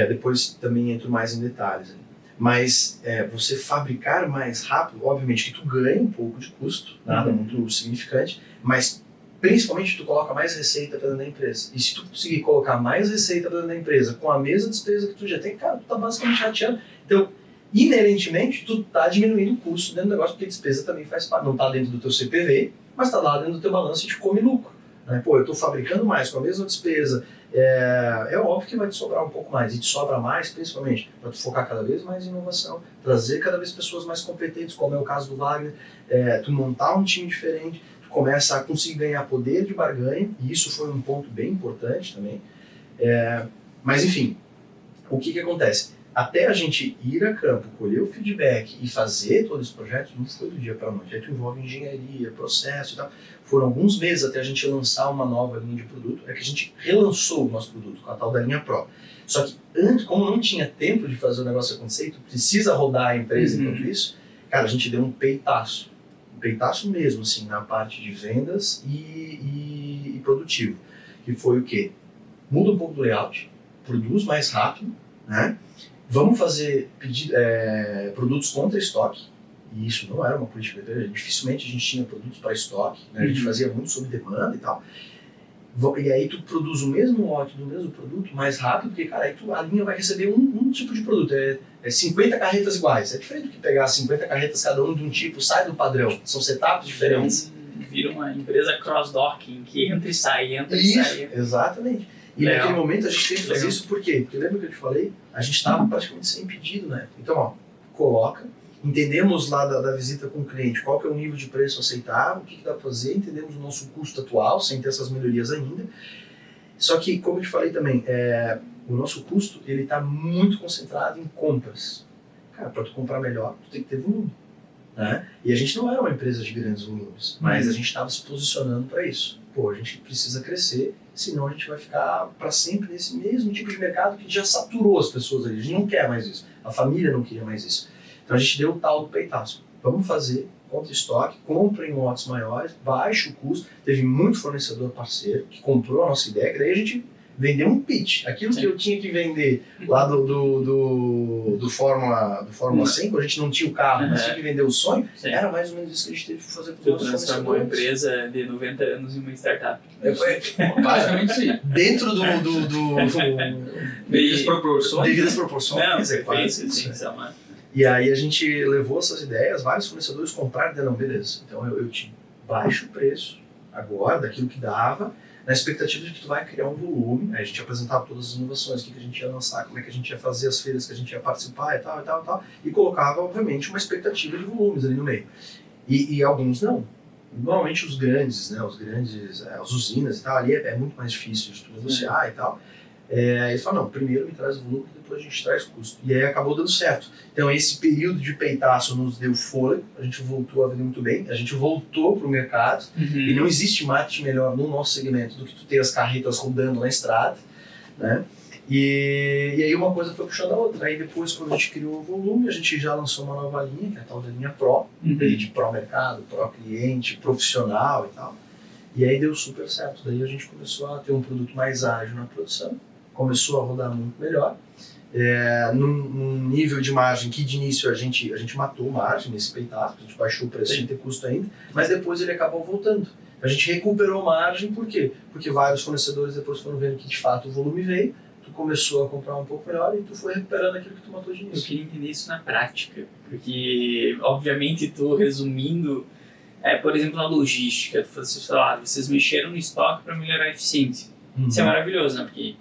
Depois também entro mais em detalhes. Mas você fabricar mais rápido, obviamente que tu ganha um pouco de custo, nada muito significante, mas principalmente tu coloca mais receita para dentro da empresa. E se tu conseguir colocar mais receita para dentro da empresa com a mesma despesa que tu já tem, cara, tu tá basicamente rateando. Então, inerentemente, tu tá diminuindo o custo dentro do negócio, porque a despesa também faz parte. Não tá dentro do teu CPV, mas tá lá dentro do teu balanço e te come lucro. Né? Pô, eu tô fabricando mais com a mesma despesa. É óbvio que vai te sobrar um pouco mais. E te sobra mais, principalmente, para tu focar cada vez mais em inovação, trazer cada vez pessoas mais competentes, como é o caso do Wagner, tu montar um time diferente, tu começa a conseguir ganhar poder de barganha, e isso foi um ponto bem importante também. Mas, enfim, o que acontece? Até a gente ir a campo, colher o feedback e fazer todos os projetos, não foi do dia para a noite. Aí tu envolve engenharia, processo e tal. Foram alguns meses até a gente lançar uma nova linha de produto. É que a gente relançou o nosso produto com a tal da linha Pro. Só que antes, como não tinha tempo de fazer o negócio acontecer, tu precisa rodar a empresa enquanto isso, cara, a gente deu um peitaço mesmo, assim, na parte de vendas e produtivo. Que foi o quê? Muda um pouco do layout, produz mais rápido, né? Vamos fazer produtos contra estoque, e isso não era uma política da empresa, dificilmente a gente tinha produtos para estoque, né? A gente fazia muito sob demanda e tal. E aí tu produz o mesmo lote do mesmo produto mais rápido, porque, cara, aí a linha vai receber um tipo de produto, 50 carretas iguais. É diferente do que pegar 50 carretas cada um de um tipo, sai do padrão, são setups diferentes. Vira uma empresa cross-docking, que entra e sai, sai. Exatamente. E naquele momento a gente teve que fazer isso por quê? Porque lembra que eu te falei? A gente estava praticamente sem pedido, né? Então, ó, coloca, entendemos lá da visita com o cliente qual que é o nível de preço aceitável, o que dá para fazer, entendemos o nosso custo atual, sem ter essas melhorias ainda. Só que, como eu te falei também, o nosso custo ele está muito concentrado em compras. Cara, para tu comprar melhor, tu tem que ter volume. Né? E a gente não era uma empresa de grandes volumes, mas a gente estava se posicionando para isso. Pô, a gente precisa crescer, senão a gente vai ficar para sempre nesse mesmo tipo de mercado que já saturou as pessoas ali. A gente não quer mais isso. A família não queria mais isso. Então a gente deu o tal do peitaço. Vamos fazer contra estoque, compra em lotes maiores, baixa o custo. Teve muito fornecedor parceiro que comprou a nossa ideia, que daí a gente vendeu um pitch. Aquilo que eu tinha que vender lá do Fórmula 100, quando a gente não tinha o carro, mas tinha que vender o sonho, era mais ou menos isso que a gente teve que fazer para os nossos fornecedores. Transformou uma empresa de 90 anos em uma startup. Basicamente sim. Dentro devidas proporções. Devidas proporções. Não, E aí a gente levou essas ideias, vários fornecedores compraram e disseram, não, beleza, então eu te baixo o preço agora, daquilo que dava, na expectativa de que tu vai criar um volume. Aí a gente apresentava todas as inovações, o que a gente ia lançar, como é que a gente ia fazer, as feiras que a gente ia participar e tal, e colocava, obviamente, uma expectativa de volumes ali no meio. E alguns não. Normalmente os grandes, né, as usinas e tal, ali é muito mais difícil de tu negociar e tal. Eles falam, não, primeiro me traz volume, depois a gente traz custo. E aí acabou dando certo. Então esse período de peitaço nos deu fôlego, a gente voltou a vender muito bem, a gente voltou para o mercado, e não existe marketing melhor no nosso segmento do que tu ter as carretas rodando na estrada, né? E aí uma coisa foi puxando a outra. Aí depois, quando a gente criou o volume, a gente já lançou uma nova linha, que é a tal da linha Pro, de Pro Mercado, Pro Cliente, profissional e tal. E aí deu super certo. Daí a gente começou a ter um produto mais ágil na produção, começou a rodar muito melhor, num nível de margem que de início a gente matou margem nesse peitaço, a gente baixou o preço sem ter custo ainda, mas depois ele acabou voltando. A gente recuperou margem, por quê? Porque vários fornecedores depois foram vendo que de fato o volume veio, tu começou a comprar um pouco melhor e tu foi recuperando aquilo que tu matou de início. Eu queria entender isso na prática, porque obviamente tu resumindo, por exemplo, na logística, tu falou assim, vocês mexeram no estoque para melhorar a eficiência. Isso é maravilhoso, né? Porque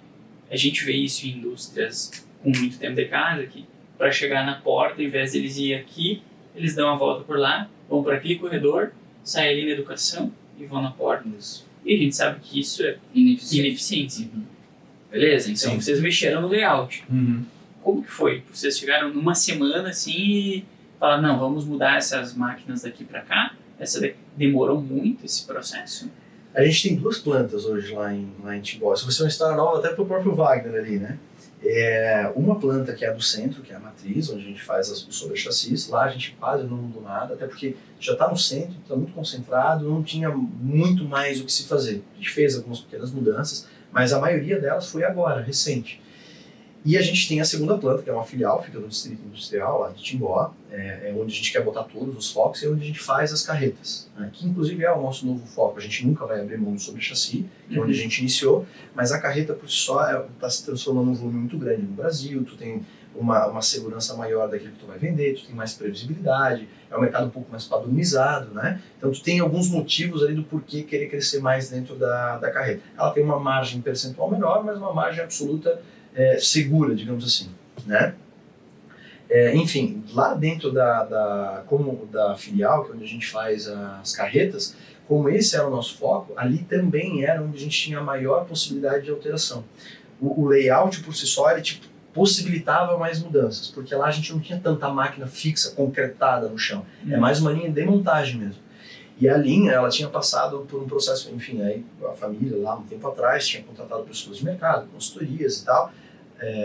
a gente vê isso em indústrias com muito tempo de casa, que para chegar na porta, ao invés de eles ir aqui, eles dão a volta por lá, vão para aquele corredor sai ali na educação e vão na porta. Isso. E a gente sabe que isso é ineficiência. Uhum. Beleza? Então Sim. vocês mexeram no layout. Como que foi? Vocês chegaram numa semana assim e falaram, não, vamos mudar essas máquinas daqui para cá? Demorou muito esse processo? A gente tem 2 plantas hoje lá em Timbó. Isso vai ser uma história nova até pro próprio Wagner ali, né? Uma planta que é a do centro, que é a matriz, onde a gente faz os sobrechassis. Lá a gente quase não mudou nada, até porque já está no centro, está muito concentrado, não tinha muito mais o que se fazer. A gente fez algumas pequenas mudanças, mas a maioria delas foi agora, recente. E a gente tem a segunda planta, que é uma filial, fica no Distrito Industrial, lá de Timbó, onde a gente quer botar todos os focos e onde a gente faz as carretas, né? Que inclusive é o nosso novo foco. A gente nunca vai abrir mão do sobrechassi, que é onde a gente iniciou, mas a carreta por si só está se transformando num volume muito grande no Brasil, tu tem uma segurança maior daquilo que tu vai vender, tu tem mais previsibilidade, é um mercado um pouco mais padronizado, né? Então tu tem alguns motivos ali do porquê querer crescer mais dentro da carreta. Ela tem uma margem percentual menor, mas uma margem absoluta segura, digamos assim, né? Enfim, lá dentro da filial, que é onde a gente faz as carretas, como esse era o nosso foco, ali também era onde a gente tinha a maior possibilidade de alteração. O layout por si só, ele possibilitava mais mudanças, porque lá a gente não tinha tanta máquina fixa, concretada no chão. É mais uma linha de montagem mesmo. E a linha, ela tinha passado por um processo, enfim, aí a família lá um tempo atrás tinha contratado pessoas de mercado, consultorias e tal.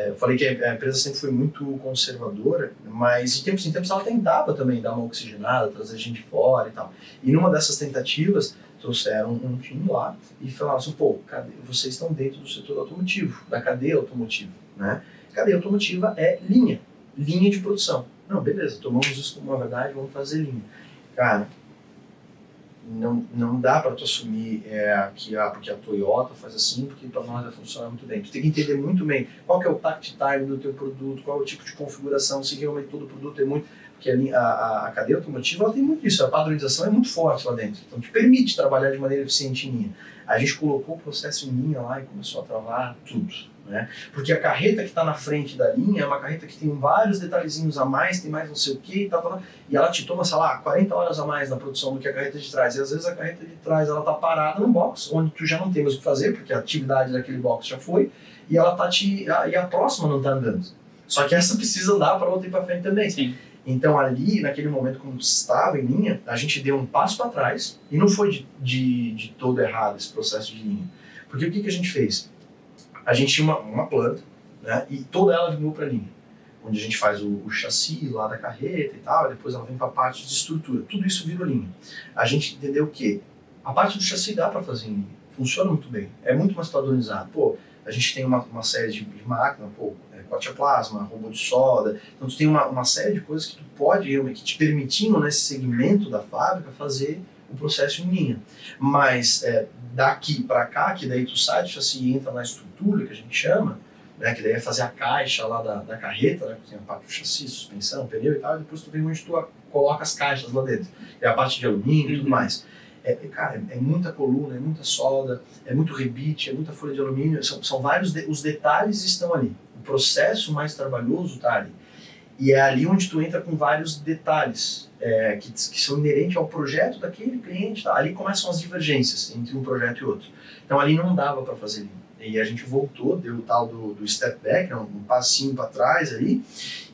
Eu falei que a empresa sempre foi muito conservadora, mas de tempos em tempos ela tentava também dar uma oxigenada, trazer gente de fora e tal. E numa dessas tentativas, trouxeram um time lá e falaram assim, pô, vocês estão dentro do setor automotivo, da cadeia automotiva, né? Cadeia automotiva é linha de produção. Não, beleza, tomamos isso como uma verdade, vamos fazer linha. Cara, não dá para tu assumir porque a Toyota faz assim, porque para nós vai funcionar muito bem. Tu tem que entender muito bem qual que é o tact time do teu produto, qual é o tipo de configuração, se realmente todo produto é muito... Porque a cadeia automotiva ela tem muito isso, a padronização é muito forte lá dentro, então te permite trabalhar de maneira eficiente em linha. A gente colocou o processo em linha lá e começou a travar tudo, né? Porque a carreta que está na frente da linha é uma carreta que tem vários detalhezinhos a mais, tem mais não sei o que e tal, e ela te toma, sei lá, 40 horas a mais na produção do que a carreta de trás. E às vezes a carreta de trás ela está parada num box, onde tu já não tem mais o que fazer, porque a atividade daquele box já foi, e ela tá e a próxima não está andando. Só que essa precisa andar para outra ir para frente também. Sim. Então ali, naquele momento, quando estava em linha, a gente deu um passo para trás, e não foi de todo errado esse processo de linha. Porque o que a gente fez? A gente tinha uma planta, né, e toda ela vingou para a linha, onde a gente faz o chassi lá da carreta e tal, e depois ela vem para a parte de estrutura. Tudo isso virou linha. A gente entendeu que a parte do chassi dá para fazer em linha, funciona muito bem, é muito mais padronizado. Pô, a gente tem uma série de máquinas, corte a plasma, robô de solda, então tu tem uma série de coisas que tu pode realmente, que te permitindo nesse segmento da fábrica fazer o processo em linha. Mas daqui para cá, que daí tu sai do chassi e entra na estrutura, que a gente chama, né, que daí é fazer a caixa lá da carreta, né, que tem a parte do chassi, suspensão, pneu e tal, e depois tu vem onde tu coloca as caixas lá dentro. É a parte de alumínio e tudo mais. Cara, é muita coluna, é muita solda, é muito rebite, é muita folha de alumínio, são vários, os detalhes estão ali. O processo mais trabalhoso está ali. E é ali onde tu entra com vários detalhes que são inerentes ao projeto daquele cliente. Tá? Ali começam as divergências entre um projeto e outro. Então ali não dava para fazer linha. E a gente voltou, deu o tal do step back, um passinho para trás ali.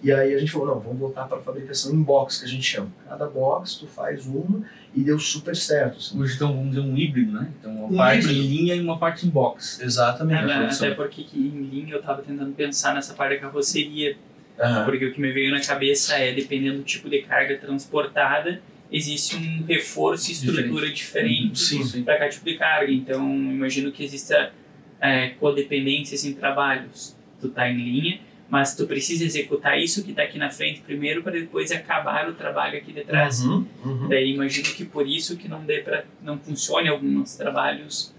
E aí a gente falou, não, vamos voltar para a fabricação em box, que a gente chama. Cada box tu faz uma e deu super certo. Assim. Hoje então vamos dizer um híbrido, né? Então uma parte em linha e uma parte em box. Exatamente. Até porque em linha eu estava tentando pensar nessa parte da carroceria. Porque o que me veio na cabeça é, dependendo do tipo de carga transportada, existe um reforço e estrutura diferente para cada tipo de carga. Então, imagino que exista codependências em trabalhos. Tu tá em linha, mas tu precisa executar isso que está aqui na frente primeiro para depois acabar o trabalho aqui de trás. Daí, imagino que por isso que não funcione alguns trabalhos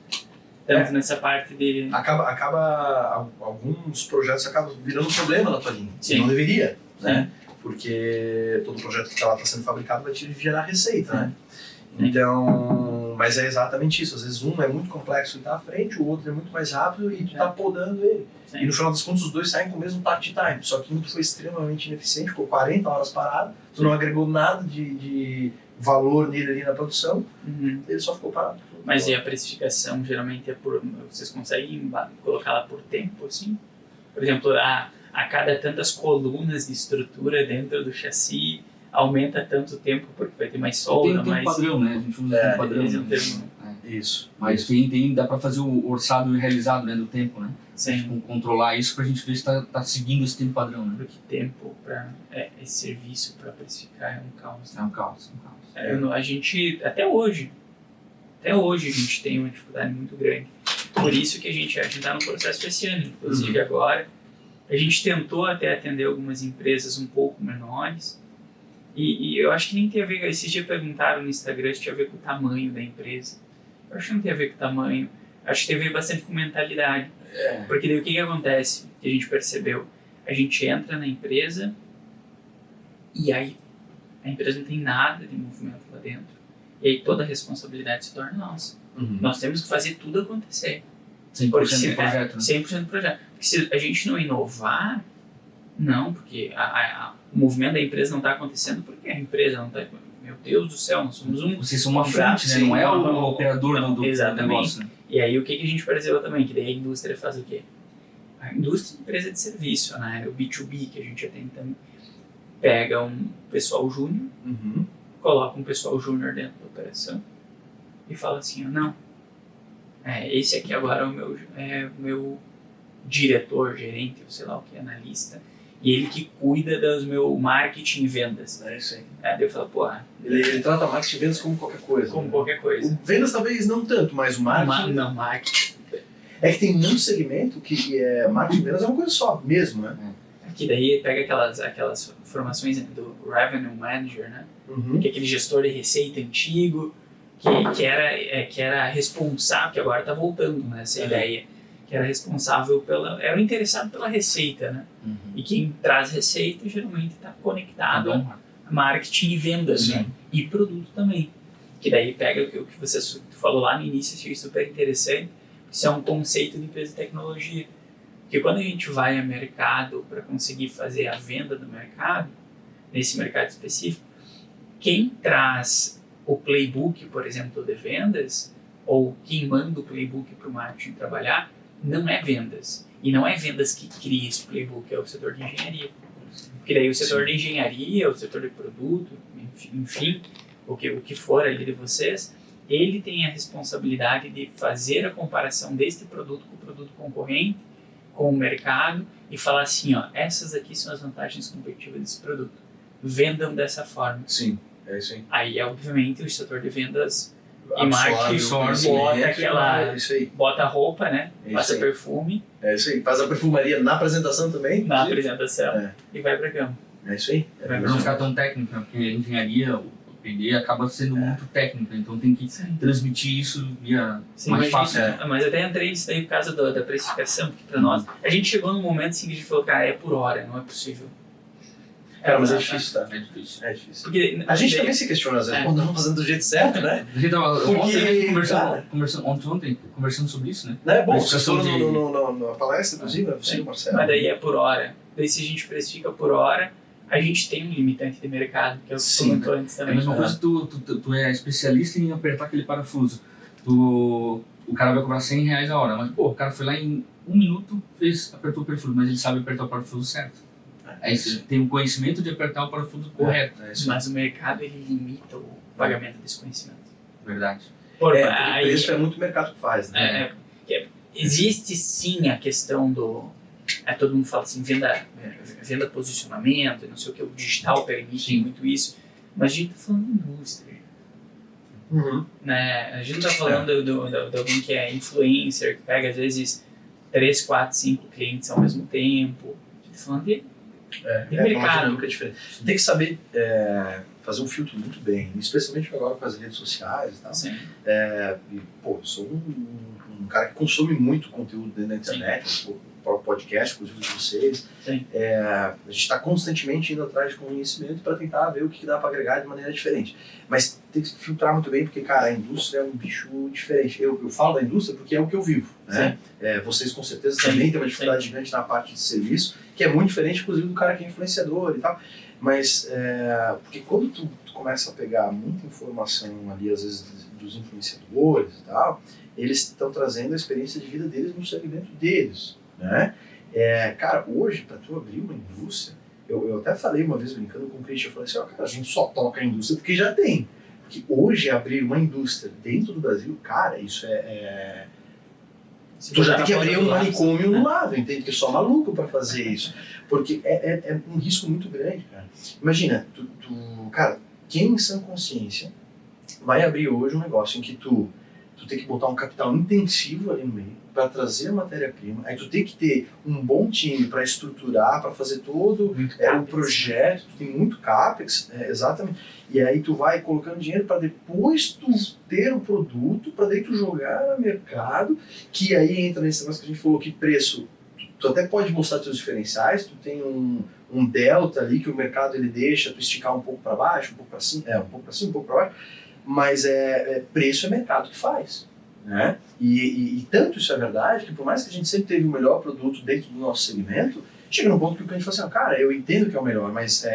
tanto nessa parte de... Alguns projetos acabam virando problema na tua linha. Sim. Não deveria, né? Porque todo projeto que está sendo fabricado vai te gerar receita, né? Então, mas é exatamente isso. Às vezes um é muito complexo e está à frente, o outro é muito mais rápido e tu está podando ele. Sim. E no final das contas os dois saem com o mesmo tact time. Só que um foi extremamente ineficiente, ficou 40 horas parado, tu não agregou nada de valor nele ali na produção, Uhum. ele só ficou parado. Mas e a precificação geralmente é por... Vocês conseguem colocá-la por tempo, assim? Por exemplo, a cada tantas colunas de estrutura dentro do chassi aumenta tanto tempo porque vai ter mais solda, Tem um mais... padrão, né? A gente usa um padrão. eles Né? não terminam. Isso. Mas dá pra fazer o orçado realizado, né, do tempo, né? Sim. Tipo, controlar isso pra gente ver se tá seguindo esse tempo padrão, né? Porque tempo para esse serviço para precificar é um caos. É um caos, é um caos. A gente, até hoje a gente tem uma dificuldade muito grande. Por isso que a gente está no processo esse ano, inclusive agora. A gente tentou até atender algumas empresas um pouco menores e eu acho que nem tem a ver, esses dias perguntaram no Instagram se tinha a ver com o tamanho da empresa. Eu acho que não tem a ver com o tamanho, acho que tem a ver bastante com mentalidade. Porque daí o que acontece, que a gente percebeu? A gente entra na empresa e aí a empresa não tem nada de movimento lá dentro. E aí toda a responsabilidade se torna nossa. Uhum. Nós temos que fazer tudo acontecer. 100% do projeto, né? 100% do projeto. Porque se a gente não inovar, não, porque o movimento da empresa não está acontecendo porque a empresa não está... Meu Deus do céu, nós somos um... Vocês são uma braço, frente, né? Não é o não, operador não, do exatamente. negócio, né? E aí o que a gente percebeu também? Que daí a indústria faz o quê? A indústria é empresa de serviço, né? O B2B que a gente atende também. Pega um pessoal júnior, Uhum. coloca um pessoal júnior dentro da operação e fala assim, ó, não, esse aqui agora é o meu diretor, gerente, ou sei lá o que, analista, e ele que cuida do meu marketing e vendas. É isso aí. Daí eu falo, pô, Ele trata marketing e vendas como qualquer coisa. como né? qualquer coisa. O vendas talvez não tanto, mas o marketing... Não, marketing. É que tem muito segmento que é marketing e vendas é uma coisa só, mesmo, né? Que daí pega aquelas formações do Revenue Manager, né? Uhum. Que é aquele gestor de receita antigo, que era responsável, que agora está voltando nessa ideia, que era responsável era o interessado pela receita, né? Uhum. E quem traz receita geralmente está conectado Tá bom. a marketing e vendas, né? E produto também. Que daí pega o que você falou lá no início, achei super interessante, isso é um conceito de empresa de tecnologia. Porque quando a gente vai ao mercado para conseguir fazer a venda do mercado, nesse mercado específico, quem traz o playbook, por exemplo, de vendas, ou quem manda o playbook para o marketing trabalhar, não é vendas. E não é vendas que cria esse playbook, é o setor de engenharia. Porque daí o setor de engenharia, o setor de produto, enfim, o que for ali de vocês, ele tem a responsabilidade de fazer a comparação deste produto com o produto concorrente, com o mercado, e falar assim, ó, essas aqui são as vantagens competitivas desse produto. Vendam dessa forma. Sim, é isso aí. Aí, obviamente, o setor de vendas e Absorve marketing o conhecimento, é isso aí. bota a roupa, né? É isso Passa aí. perfume É isso aí. Faz a perfumaria na apresentação também. na inclusive. apresentação e vai pra cama. É isso aí. Vai Pra não ficar tão técnico, né? Porque a engenharia, o PD, acaba sendo muito técnico, então tem que transmitir isso via Sim, mais mas, fácil. mas eu até entrei nisso daí por causa da precificação, porque pra nós, a gente chegou num momento assim que a gente falou, cara, é por hora, não é possível. Cara, mas é difícil, tá? É difícil. É difícil. Porque A gente também se questiona às vezes, quando estamos fazendo do jeito certo, né? A gente tava Porque, ontem conversando sobre isso, né? Não é bom, Mas vocês questão foram na palestra, inclusive, né? Você e o Marcelo. Mas daí é por hora. Daí se a gente precifica por hora, a gente tem um limitante de mercado, que é o que você Sim, comentou antes É a também. mesma coisa que tu é especialista em apertar aquele parafuso. O cara vai cobrar R$100 a hora, mas pô, o cara foi lá em 1 minuto, apertou o parafuso, mas ele sabe apertar o parafuso certo. Aí você tem o conhecimento de apertar o parafuso correto. É isso. Mas o mercado, ele limita o pagamento desse conhecimento. Verdade. Por, Porque aí, preço é muito o mercado que faz, né? existe sim a questão do... todo mundo fala assim, venda posicionamento, não sei o que, o digital permite Sim. muito isso, mas a gente está falando de indústria. Uhum. Né? A gente não está falando de alguém que é influencer, que pega às vezes 3, 4, 5 clientes ao mesmo tempo. A gente está falando de Uma mercado. dinâmica diferente. Tem que saber fazer um filtro muito bem, especialmente agora com as redes sociais e tal. Assim, E, pô, eu sou um cara que consome muito conteúdo dentro da internet, o próprio podcast, inclusive de vocês. Sim. A gente está constantemente indo atrás de conhecimento para tentar ver o que dá para agregar de maneira diferente. Mas tem que filtrar muito bem, porque, cara, a indústria é um bicho diferente. Eu falo da indústria porque é o que eu vivo, né? Vocês, com certeza, Sim. também têm uma dificuldade gigante na parte de serviço, que é muito diferente, inclusive, do cara que é influenciador e tal. Mas, porque quando tu começa a pegar muita informação ali, às vezes, dos influenciadores e tal, eles estão trazendo a experiência de vida deles no segmento deles, né? Cara, hoje, para tu abrir uma indústria, eu até falei uma vez brincando com o Christian, eu falei assim, ó, cara, a gente só toca a indústria porque já tem. Porque hoje abrir uma indústria dentro do Brasil, cara, isso tu já tem que abrir um manicômio no lado, entende? Que é só maluco para fazer isso. Porque é um risco muito grande, cara. Imagina, cara, quem em sã consciência vai abrir hoje um negócio em que tu tem que botar um capital intensivo ali no meio para trazer a matéria-prima, aí tu tem que ter um bom time para estruturar, para fazer todo o projeto, tu tem muito CAPEX, exatamente, e aí tu vai colocando dinheiro para depois tu ter o produto, para daí tu jogar no mercado, que aí entra nesse negócio que a gente falou, que preço, tu até pode mostrar teus diferenciais, tu tem um delta ali que o mercado ele deixa tu esticar um pouco para baixo, um pouco para cima, um pouco para cima, um pouco para baixo, mas preço é mercado que faz, né? E tanto isso é verdade que por mais que a gente sempre teve o melhor produto dentro do nosso segmento, chega num ponto que o cliente fala assim, cara, eu entendo que é o melhor, mas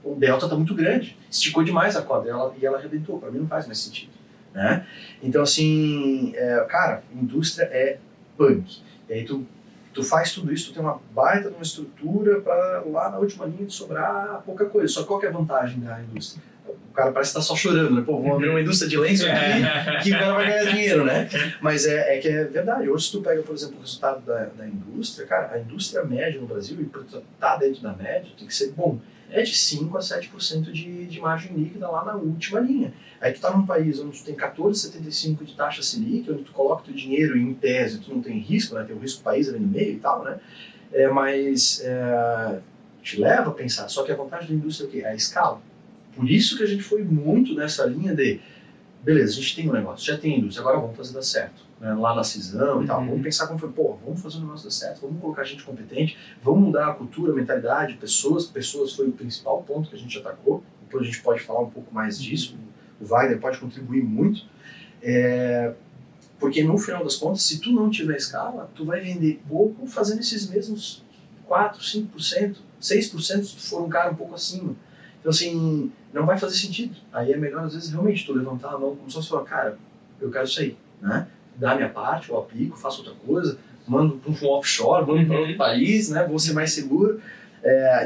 o delta está muito grande, esticou demais a corda e ela arrebentou, para mim não faz mais sentido, né? Então assim, cara, indústria é punk, e aí tu faz tudo isso, tu tem uma baita de uma estrutura para lá na última linha de sobrar pouca coisa, só qual que é a vantagem da indústria? O cara parece que tá só chorando, né? Pô, vamos abrir uma indústria de lenço aqui que o cara vai ganhar dinheiro, né? Mas que é verdade. Hoje, se tu pega, por exemplo, o resultado da indústria, cara, a indústria média no Brasil, e para estar dentro da média, tem que ser bom. É de 5 a 7% de margem líquida lá na última linha. Aí tu tá num país onde tu tem 14,75% de taxa Selic, onde tu coloca teu dinheiro e em tese tu não tem risco, né? Tem o risco país ali no meio e tal, né? Mas te leva a pensar. Só que a vantagem da indústria é o quê? É a escala. Por isso que a gente foi muito nessa linha de, beleza, a gente tem um negócio, já tem indústria, agora vamos fazer dar certo. Né? Lá na Cisão e tal, vamos pensar como foi, vamos fazer o negócio dar certo, vamos colocar gente competente, vamos mudar a cultura, a mentalidade, pessoas foi o principal ponto que a gente atacou, depois a gente pode falar um pouco mais disso, o Wagner pode contribuir muito, porque no final das contas, se tu não tiver escala, tu vai vender pouco fazendo esses mesmos 4, 5%, 6% se tu for um cara um pouco acima. Então, assim, não vai fazer sentido. Aí é melhor, às vezes, realmente, tu levantar a mão como só se falar, cara, eu quero isso aí, né? Dá a minha parte, eu aplico, faço outra coisa, mando para um offshore, mando para outro país, né? Vou ser mais seguro.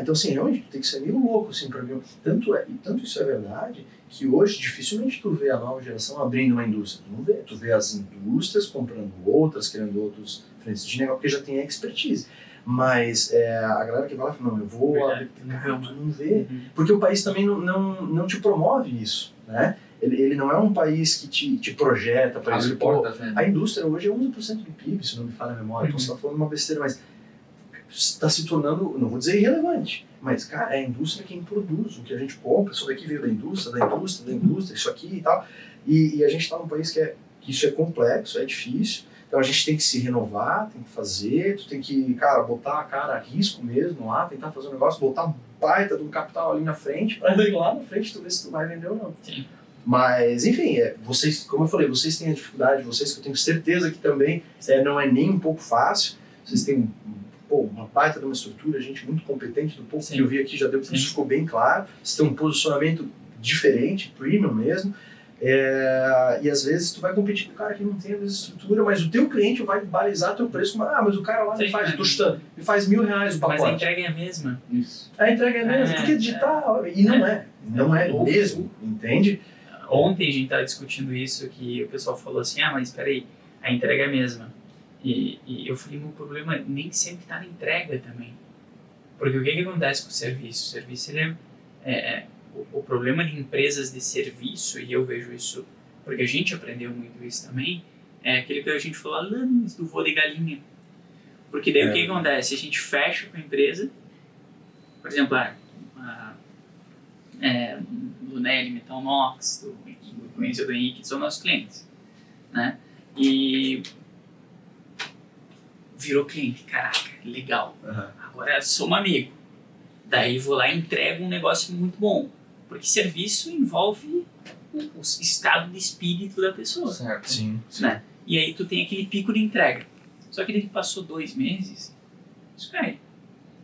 Então, assim, realmente, tu tem que ser meio louco, assim, para mim. Tanto isso é verdade, que hoje, dificilmente tu vê a nova geração abrindo uma indústria. Tu não vê. Tu vê as indústrias comprando outras, criando outros frentes de negócio, porque já tem expertise. Mas a galera que vai lá fala, não, eu vou abrir, cara, tu não vê. Porque o país também não te promove isso, né? Ele não é um país que te projeta para isso. A indústria hoje é 11% do PIB, se não me falha a memória. Então você está falando uma besteira, mas está se tornando, não vou dizer irrelevante, mas, cara, é a indústria quem produz o que a gente compra. Isso daqui veio da indústria, isso aqui e tal. E a gente está num país que isso é complexo, é difícil. Então a gente tem que se renovar, tem que fazer, tu tem que, cara, botar a cara a risco mesmo lá, tentar fazer um negócio, botar um baita de um capital ali na frente, para daí lá na frente tu ver se tu vai vender ou não. Sim. Mas, enfim, vocês, como eu falei, vocês têm a dificuldade, vocês que eu tenho certeza que também não é nem um pouco fácil, vocês têm uma baita de uma estrutura, gente muito competente, do pouco que eu vi aqui já deu, isso ficou bem claro, vocês têm um posicionamento diferente, premium mesmo. E às vezes tu vai competir com o cara que não tem a mesma estrutura, mas o teu cliente vai balizar teu preço, mas o cara lá me faz, tô chutando, me faz R$1.000 o pacote. Mas a entrega é a mesma. Isso. A entrega é a mesma, porque digital, e não é mesmo, entende? Ontem a gente estava discutindo isso, que o pessoal falou assim, mas espera aí, a entrega é a mesma. E eu falei, meu problema nem sempre está na entrega também. Porque o que acontece com o serviço? O serviço ele o problema de empresas de serviço, e eu vejo isso, porque a gente aprendeu muito isso também, é aquele que a gente falou lá do voo de galinha. Porque daí o que acontece? A gente fecha com a empresa, por exemplo, Lunelli, Metal Nox, do Clemencio do Henrique, são nossos clientes, né? E virou cliente, caraca, legal, agora somos amigo. Daí vou lá e entrego um negócio muito bom. Porque serviço envolve o estado de espírito da pessoa. Certo. Sim. Né? E aí tu tem aquele pico de entrega. Só que daí passou 2 meses, isso cai.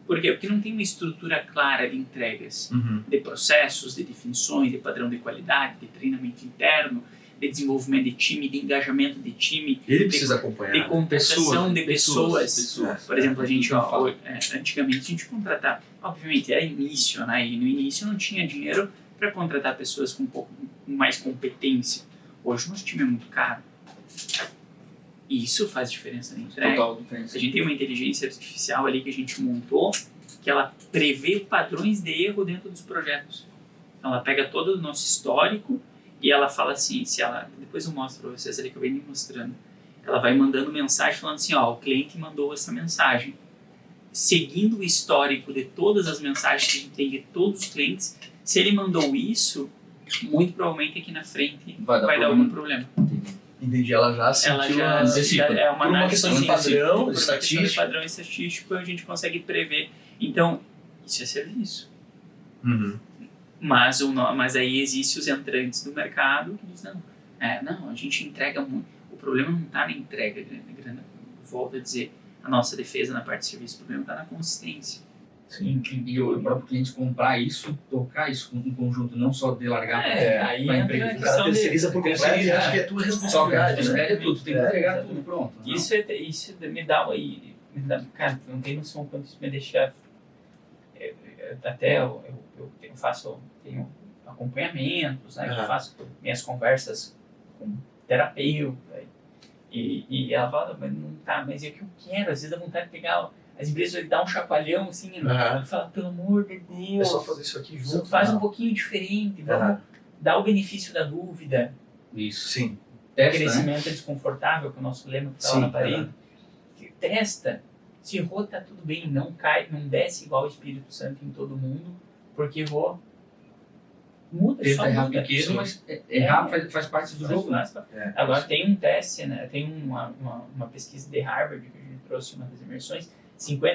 Por quê? Porque não tem uma estrutura clara de entregas, de processos, de definições, de padrão de qualidade, de treinamento interno, de desenvolvimento de time, de engajamento de time, Ele precisa acompanhar. de contratação de pessoas. Pessoas. Por exemplo, a gente, antigamente a gente contratava, obviamente era início, né? E no início não tinha dinheiro para contratar pessoas com um pouco mais competência. Hoje o nosso time é muito caro. E isso faz diferença na entrega. Total diferença. A gente tem uma inteligência artificial ali que a gente montou, que ela prevê padrões de erro dentro dos projetos. Ela pega todo o nosso histórico e ela fala assim, se ela, depois eu mostro para vocês ali que eu venho mostrando, ela vai mandando mensagem falando assim, ó, o cliente mandou essa mensagem. Seguindo o histórico de todas as mensagens que a gente tem de todos os clientes, se ele mandou isso, muito provavelmente aqui na frente vai dar algum problema. Entendi, ela já sentiu Ela já é uma por uma análise questão de científica, padrão, por uma questão de estatística. padrão estatístico, a gente consegue prever. Então, isso é serviço. Mas aí existem os entrantes do mercado que dizem, não, a gente entrega muito. O problema não está na entrega, volto a dizer, a nossa defesa na parte de serviço, o problema está na consistência. Sim. E o próprio cliente comprar isso, tocar isso em conjunto, não só de largar Aí pra entra empresa. a O cara questão terceiriza por completo e acha que é tua Só que responsabilidade. a né? é tudo, tem que entregar tudo pronto. Não. Isso me dá cara, tu não tem noção quanto isso me deixa. Até eu tenho acompanhamentos, né? Que eu faço minhas conversas com terapeuta. E ela fala, mas é o que eu quero. Às vezes dá vontade de pegar as empresas e dar um chacoalhão assim, e falar, pelo amor de Deus, É só fazer isso aqui junto. faz um pouquinho diferente, vamos dar o benefício da dúvida. Isso. Sim. Testa, Crescimento é desconfortável, que é o nosso lema que está lá na parede. Testa. Se errou, tá tudo bem. Não cai, não desce igual o Espírito Santo em todo mundo, porque errou. Muda, Tenta só errar muda. pequeno, mas errar faz parte do jogo. Agora tem um teste, né? Tem uma pesquisa de Harvard que a gente trouxe uma das imersões,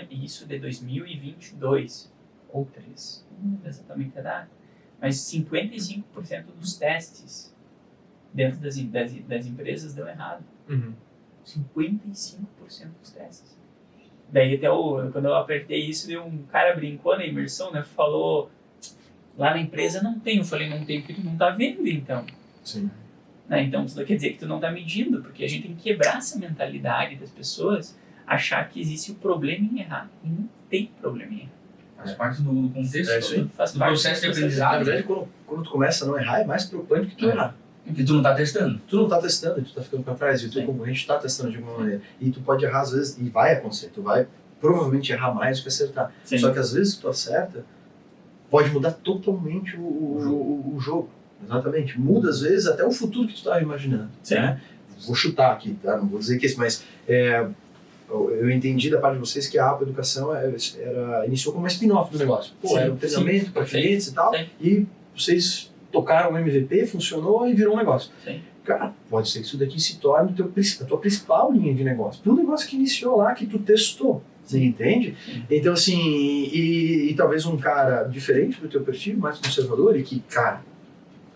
isso de 2022 ou 3, não lembro exatamente a data, mas 55% dos testes dentro das empresas deu errado. 55% dos testes. Daí até quando eu apertei isso, um cara brincou na imersão, né? Falou, lá na empresa não tem. Eu falei, não tem porque tu não tá vendo, então. Sim. Né? Então, isso quer dizer que tu não tá medindo, porque a gente tem que quebrar essa mentalidade das pessoas, achar que existe o problema em errar. E não tem problema em errar. Faz parte do contexto, É isso aí. Faz do parte processo de do aprendizado. Na verdade, quando tu começa a não errar, é mais preocupante que tu errar. Que tu não tá testando. Tu não tá testando, tu tá ficando pra trás, e o teu concorrente tá testando de alguma maneira. E tu pode errar às vezes, e vai acontecer, tu vai provavelmente errar mais do que acertar. Sim. Só que às vezes que tu acerta, pode mudar totalmente o jogo. Exatamente. Muda às vezes até o futuro que tu tava imaginando. Sim. Né? Vou chutar aqui, tá? Não vou dizer que é isso, mas eu entendi da parte de vocês que a Apo Educação iniciou como uma spin-off do negócio. Pô, era um treinamento para clientes e tal, e vocês tocaram o MVP, funcionou e virou um negócio. Sim. Cara, pode ser que isso daqui se torne a tua principal linha de negócio. Para um negócio que iniciou lá, que tu testou. Você entende? Então, assim, e talvez um cara diferente do teu perfil, mais conservador, e que, cara,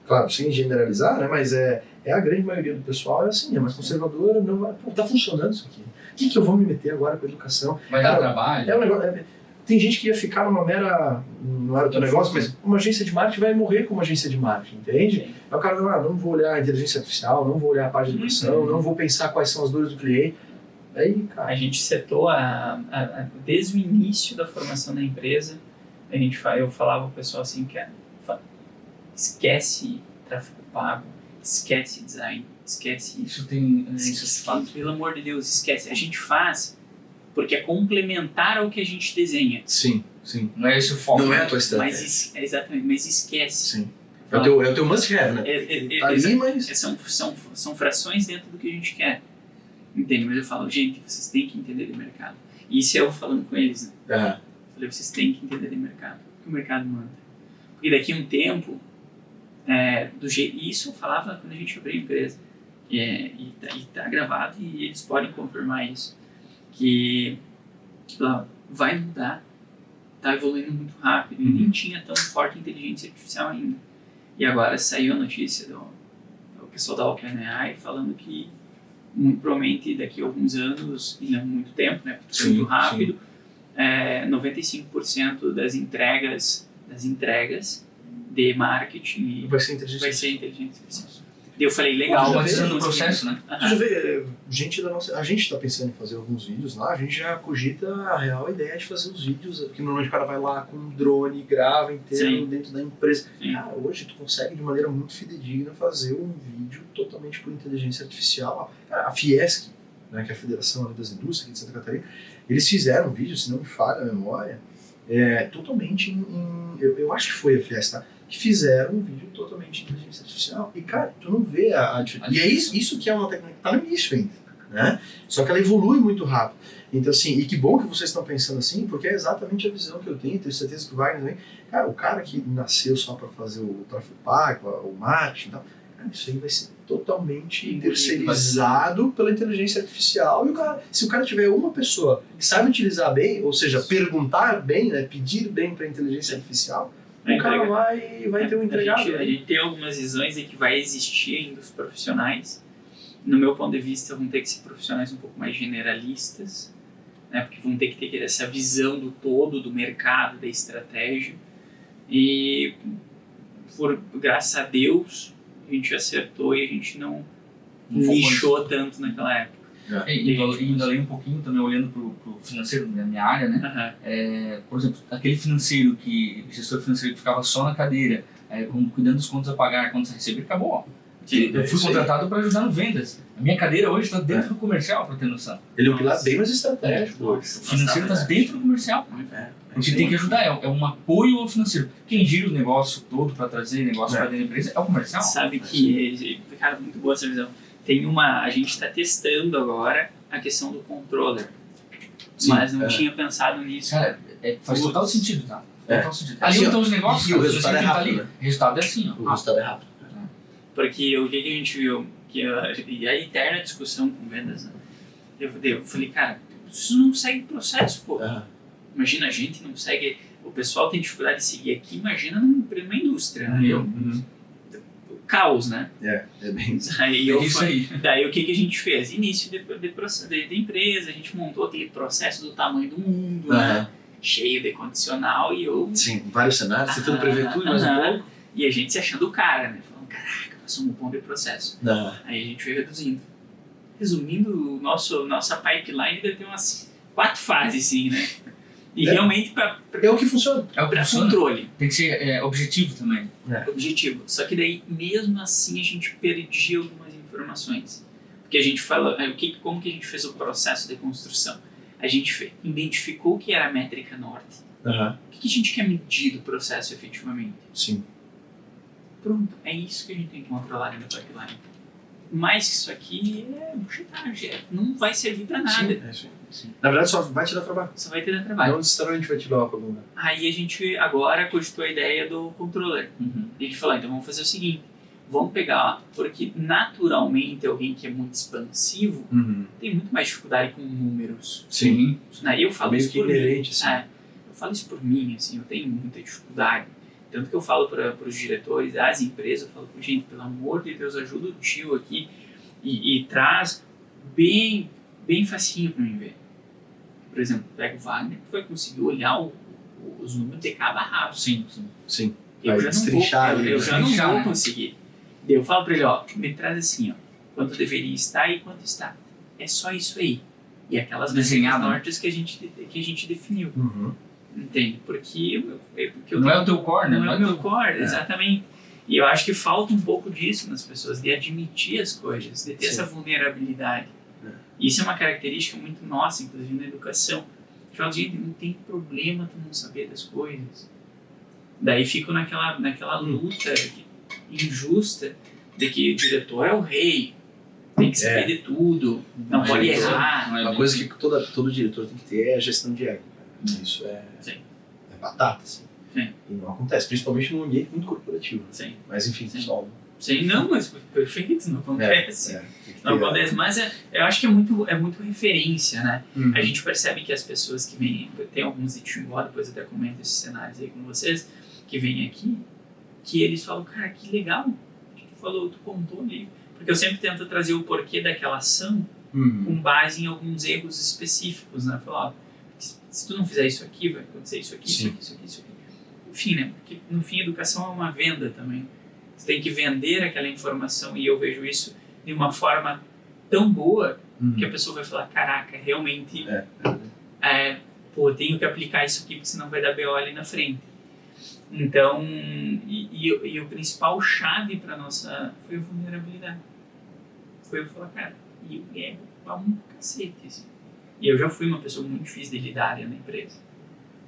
claro, sem generalizar, né, mas é a grande maioria do pessoal é assim, é mais conservadora, não vai, pô, tá funcionando isso aqui. O que eu vou me meter agora com a educação? Vai dar trabalho. É um negócio, tem gente que ia ficar numa mera, não era o teu negócio, mas uma agência de marketing vai morrer como agência de marketing, entende? Aí o cara não vou olhar a inteligência artificial, não vou olhar a parte de educação, não vou pensar quais são as dores do cliente. Aí, cara... A gente setou desde o início da formação da empresa, eu falava pro pessoal assim, que esquece tráfego pago, esquece design, esquece isso. Pelo amor de Deus, esquece. A gente faz porque é complementar ao que a gente desenha. Sim. Não é esse o foco. Não é a tua estratégia. Exatamente, mas esquece. Sim. É o teu must-have, né? Tá ali, mas... São frações dentro do que a gente quer. Entende? Mas eu falo, gente, vocês têm que entender de mercado. E isso eu falando com eles, né? Eu falei, vocês têm que entender de mercado. O que o mercado manda. Porque daqui a um tempo, isso eu falava quando a gente abriu a empresa. E tá gravado e eles podem confirmar isso. Que vai mudar. Tá evoluindo muito rápido. E nem tinha tão forte inteligência artificial ainda. E agora saiu a notícia do pessoal da OpenAI falando que muito provavelmente daqui a alguns anos, e não muito tempo, né? Porque muito rápido, 95% das entregas de marketing Vai ser inteligência vai ser inteligência artificial. E eu falei, legal. Automatizando o processo, né? Tu já vê, gente da nossa. A gente tá pensando em fazer alguns vídeos lá, a gente já cogita a real ideia de fazer os vídeos, porque normalmente o cara vai lá com um drone, grava inteiro Sim. dentro da empresa. Sim. Cara, hoje tu consegue de maneira muito fidedigna fazer um vídeo totalmente por inteligência artificial. Cara, a Fiesc, né, que é a Federação das Indústrias aqui de Santa Catarina, eles fizeram um vídeo, se não me falha a memória, totalmente eu acho que foi a Fiesc, tá? Que fizeram um vídeo totalmente de inteligência artificial. E, cara, tu não vê a diferença. E é isso que é uma tecnologia que tá no início ainda, né? Só que ela evolui muito rápido. Então, assim, e que bom que vocês estão pensando assim, porque é exatamente a visão que eu tenho certeza que o Wagner também. Cara, o cara que nasceu só para fazer o tráfego pago, o marketing e tal, cara, isso aí vai ser totalmente terceirizado pela inteligência artificial. E o cara, se o cara tiver uma pessoa que sabe utilizar bem, ou seja, perguntar bem, né, pedir bem para a inteligência artificial, o cara vai ter um entregado. A gente tem algumas visões de que vai existir ainda os profissionais. No meu ponto de vista, vão ter que ser profissionais um pouco mais generalistas, né? Porque vão ter que ter essa visão do todo, do mercado, da estratégia. E, graças a Deus, a gente acertou e a gente não lixou tanto naquela época. Indo além um pouquinho, também olhando para o financeiro, na minha área, né? Por exemplo, aquele gestor financeiro que ficava só na cadeira, cuidando dos contas a pagar, contas a receber, acabou. Eu fui contratado para ajudar no vendas. A minha cadeira hoje está dentro do comercial, para ter noção. Ele é um pilar bem mais estratégico. O financeiro está dentro do comercial. Porque tem que ajudar, é um apoio ao financeiro. Quem gira o negócio todo para trazer negócio para dentro da empresa é o comercial. Sabe que, cara, muito boa essa visão. A gente está testando agora a questão do controller. Sim, mas não tinha pensado nisso. Cara, faz total sentido, tá? Total sentido. Ali Assim, estão os negócios. E o resultado é rápido, né? O resultado é assim, ó. O resultado é rápido. Porque o que a gente viu, e a eterna discussão com vendas, né? Eu falei, cara, isso não segue processo, pô. Imagina, a gente não segue, o pessoal tem dificuldade de seguir aqui, imagina numa indústria, né? Caos, né? É bem isso. Daí o que a gente fez? Início de empresa, a gente montou aquele processo do tamanho do mundo, né? Cheio de condicional e eu... Sim, vários cenários, tentando prever tudo mais um pouco. E a gente se achando o cara, né? Falando, caraca, nós somos um bom de processo. Aí a gente foi reduzindo. Resumindo, nossa pipeline deve ter umas 4 fases, sim, né? E realmente é o que funciona. É o que funciona. Controle. Tem que ser objetivo também. Objetivo. Só que daí, mesmo assim, a gente perdia algumas informações. Porque a gente fala, como que a gente fez o processo de construção? A gente identificou o que era a métrica norte. O que a gente quer medir do processo efetivamente? Sim. Pronto, é isso que a gente tem que controlar na pipeline. Mais que isso aqui é buchetagem, não vai servir pra nada. Sim, é isso aí. Sim. Na verdade, só vai te dar trabalho. Só vai te dar trabalho. Não necessariamente vai te dar para algum lugar. Aí a gente agora cogitou a ideia do controller. E a gente falou, então vamos fazer o seguinte, vamos pegar, porque naturalmente alguém que é muito expansivo tem muito mais dificuldade com números. Sim. Aí eu falo meio isso que por inerente, mim. assim. Eu falo isso por mim, assim, eu tenho muita dificuldade. Tanto que eu falo para os diretores das empresas, eu falo, gente, pelo amor de Deus, ajuda o tio aqui e traz bem facinho para mim ver. Por exemplo, pega o Wagner, que vai conseguir olhar os números de cada rabo. Sim. Eu já não vou né? conseguir. Daí eu falo para ele, me traz assim, quanto deveria estar e quanto está. É só isso aí. E aquelas métricas nortes que a gente definiu. Entende? Porque não é o teu core, né? Não é o meu core, exatamente. E eu acho que falta um pouco disso nas pessoas, de admitir as coisas, de ter essa vulnerabilidade. Isso é uma característica muito nossa, inclusive na educação. A gente fala, gente, não tem problema tu não saber das coisas. Daí fico naquela luta injusta de que o diretor é o rei, tem que saber de tudo, não pode errar. Uma coisa que todo diretor tem que ter é a gestão de ego. Isso é batata, assim. Sim. E não acontece, principalmente num ambiente muito corporativo. Sim. Mas enfim, pessoal. Sim, não, mas perfeito, não acontece. Não acontece, mas eu acho que é muito referência, né? A gente percebe que as pessoas que vêm, tem alguns de Timbó, depois eu até comento esses cenários aí com vocês, que vêm aqui, que eles falam, cara, que legal, o que tu falou, tu contou ali. Porque eu sempre tento trazer o porquê daquela ação com base em alguns erros específicos, né? Falar, se tu não fizer isso aqui, vai acontecer isso aqui, isso aqui, isso aqui, isso aqui. Enfim, né? Porque no fim, educação é uma venda também. Você tem que vender aquela informação e eu vejo isso de uma forma tão boa que a pessoa vai falar, caraca, realmente, pô, eu tenho que aplicar isso aqui porque senão vai dar BO ali na frente. Então, e o principal chave para nossa foi a vulnerabilidade. Foi eu falar, cara, e é um cacete, assim. E eu já fui uma pessoa muito difícil de lidar na empresa.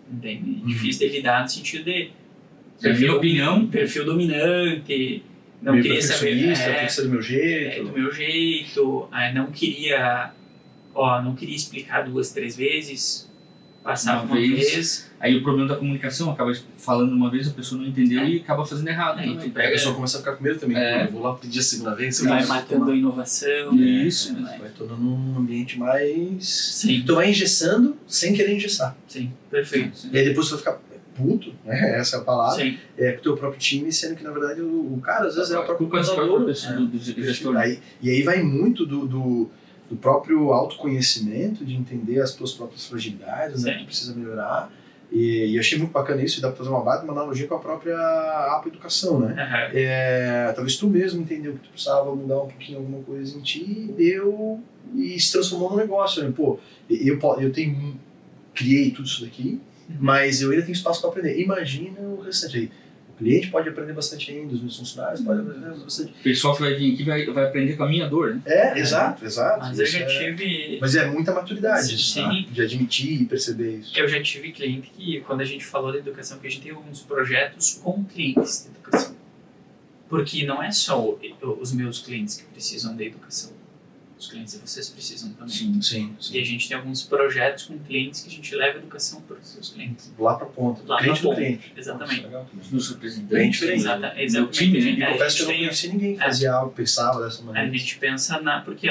Entende? Difícil de lidar no sentido de perfil dominante, não meio queria saber, perfeccionista, tem que ser do meu jeito. do meu jeito, não queria explicar 2, 3 vezes, passava uma vez. Aí o problema da comunicação, acaba falando uma vez, a pessoa não entendeu e acaba fazendo errado. Aí tu pega, A pessoa começa a ficar com medo também. Eu vou lá pedir a segunda vez. vai matando a inovação. Isso. Vai tornando um ambiente mais... Sim. Tu vai engessando sem querer engessar. Sim, perfeito. E aí depois tu vai ficar puto, né? Essa é a palavra. Sim. É com o teu próprio time, sendo que na verdade o cara às vezes é o próprio culpa contador. do gestor. E aí vai muito do próprio autoconhecimento, de entender as tuas próprias fragilidades, né? Que tu precisa melhorar. E eu achei muito bacana isso, e dá pra fazer uma analogia com a própria Apo Educação, né? Talvez tu mesmo entendeu que tu precisava mudar um pouquinho alguma coisa em ti, e se transformou num negócio, né? Pô, eu criei tudo isso daqui, mas eu ainda tenho espaço para aprender. Imagina o restante aí. O cliente pode aprender bastante ainda, os meus funcionários podem aprender bastante. O pessoal que vai vir aqui vai aprender com a minha dor, né? Exato. Mas eu já tive... Mas é muita maturidade isso, Sim. tá? De admitir e perceber isso. Eu já tive cliente que, quando a gente falou da educação, que a gente tem alguns projetos com clientes de educação. Porque não é só os meus clientes que precisam da educação. Os clientes de vocês precisam também. Sim. E a gente tem alguns projetos com clientes que a gente leva educação para os seus clientes. Lá pra ponta. Lá cliente pra do ponta. cliente. Exatamente. Nossa, legal também. Nos Bem representantes. diferente. Exatamente. time, né? E A confesso que eu não gente conheci ninguém que fazia algo, pensava dessa a maneira. gente pensa porque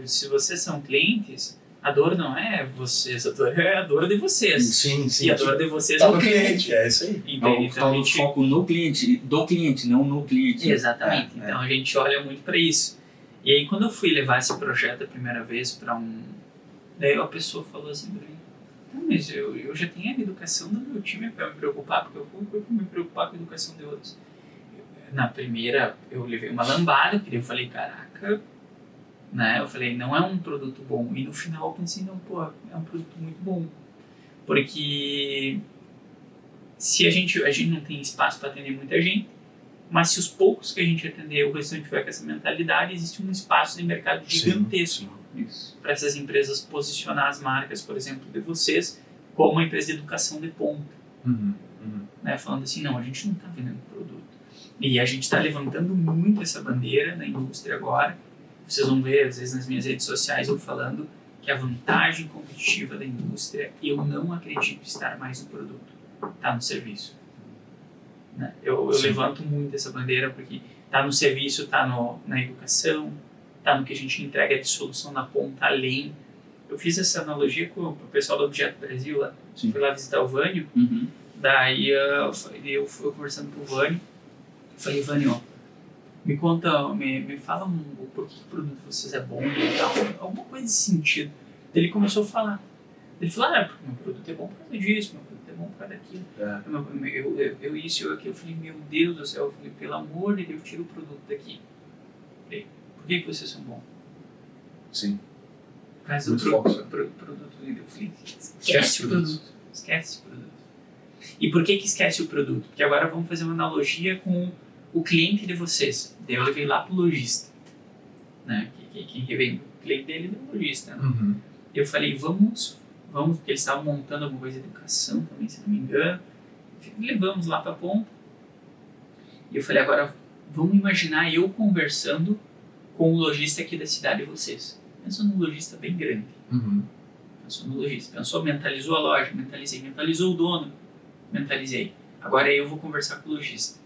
se vocês são clientes, a dor não é vocês, a dor é a dor de vocês. Sim. E a dor de vocês Tá é no o cliente. cliente, é isso aí. Entende? Então, o foco no cliente, do cliente, não no cliente. Exatamente. Então a gente olha muito para isso. E aí quando eu fui levar esse projeto a primeira vez para daí a pessoa falou assim para mim, mas eu já tenho a educação do meu time para me preocupar, porque eu vou me preocupar com a educação de outros. Na primeira eu levei uma lambada, porque eu falei, caraca, né? Eu falei, não é um produto bom. E no final eu pensei, não, pô, é um produto muito bom. Porque se a gente não tem espaço para atender muita gente, mas se os poucos que a gente atender, o restante tiver com essa mentalidade, existe um espaço de mercado gigantesco para essas empresas posicionar as marcas, por exemplo, de vocês, como uma empresa de educação de ponta. Né? Falando assim, não, a gente não está vendendo produto. E a gente está levantando muito essa bandeira na indústria agora. Vocês vão ver, às vezes, nas minhas redes sociais, eu falando que a vantagem competitiva da indústria, eu não acredito estar mais no produto, está no serviço. Né? Eu levanto muito essa bandeira porque está no serviço, está na educação, está no que a gente entrega de solução na ponta além. Eu fiz essa analogia com o pessoal do Objeto Brasil lá. Fui lá visitar o Vânio, daí eu fui conversando com o Vânio, falei, Vânio, me conta, me fala por que o produto de vocês é bom e tal, alguma coisa nesse sentido. Ele começou a falar. Ele falou, porque meu produto é bom por causa disso, meu produto é bom por causa daquilo. Eu isso, eu aquilo. Eu falei, meu Deus do céu, eu falei, pelo amor de Deus, tira o produto daqui. Eu falei, por que vocês são bons? Sim. Por causa do produto dele. Eu falei, esquece o produto. Esquece o produto. E por que esquece o produto? Porque agora vamos fazer uma analogia com o cliente de vocês. Daí eu levei lá pro lojista. Né? Quem vem o cliente dele é o lojista. Né? Eu falei, vamos, porque eles estavam montando alguma coisa de educação também, se não me engano. Levamos lá para a ponta. E eu falei, agora vamos imaginar eu conversando com o lojista aqui da cidade de vocês. Pensou num lojista bem grande. Pensou no lojista. Mentalizou a loja, mentalizou o dono, mentalizei. Agora eu vou conversar com o lojista.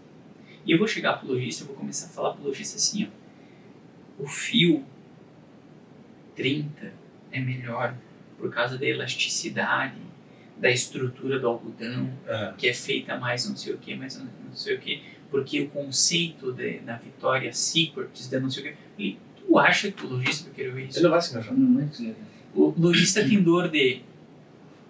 E eu vou chegar pro lojista, eu vou começar a falar pro lojista assim, ó. O fio 30 é melhor por causa da elasticidade, da estrutura do algodão, que é feita mais não sei o que, mais não sei o que, porque o conceito da Vitória Secrets, da não sei o que. E tu acha que o lojista vai querer ver isso? Ele não vai se engajar. Não é isso, né? O lojista tem dor de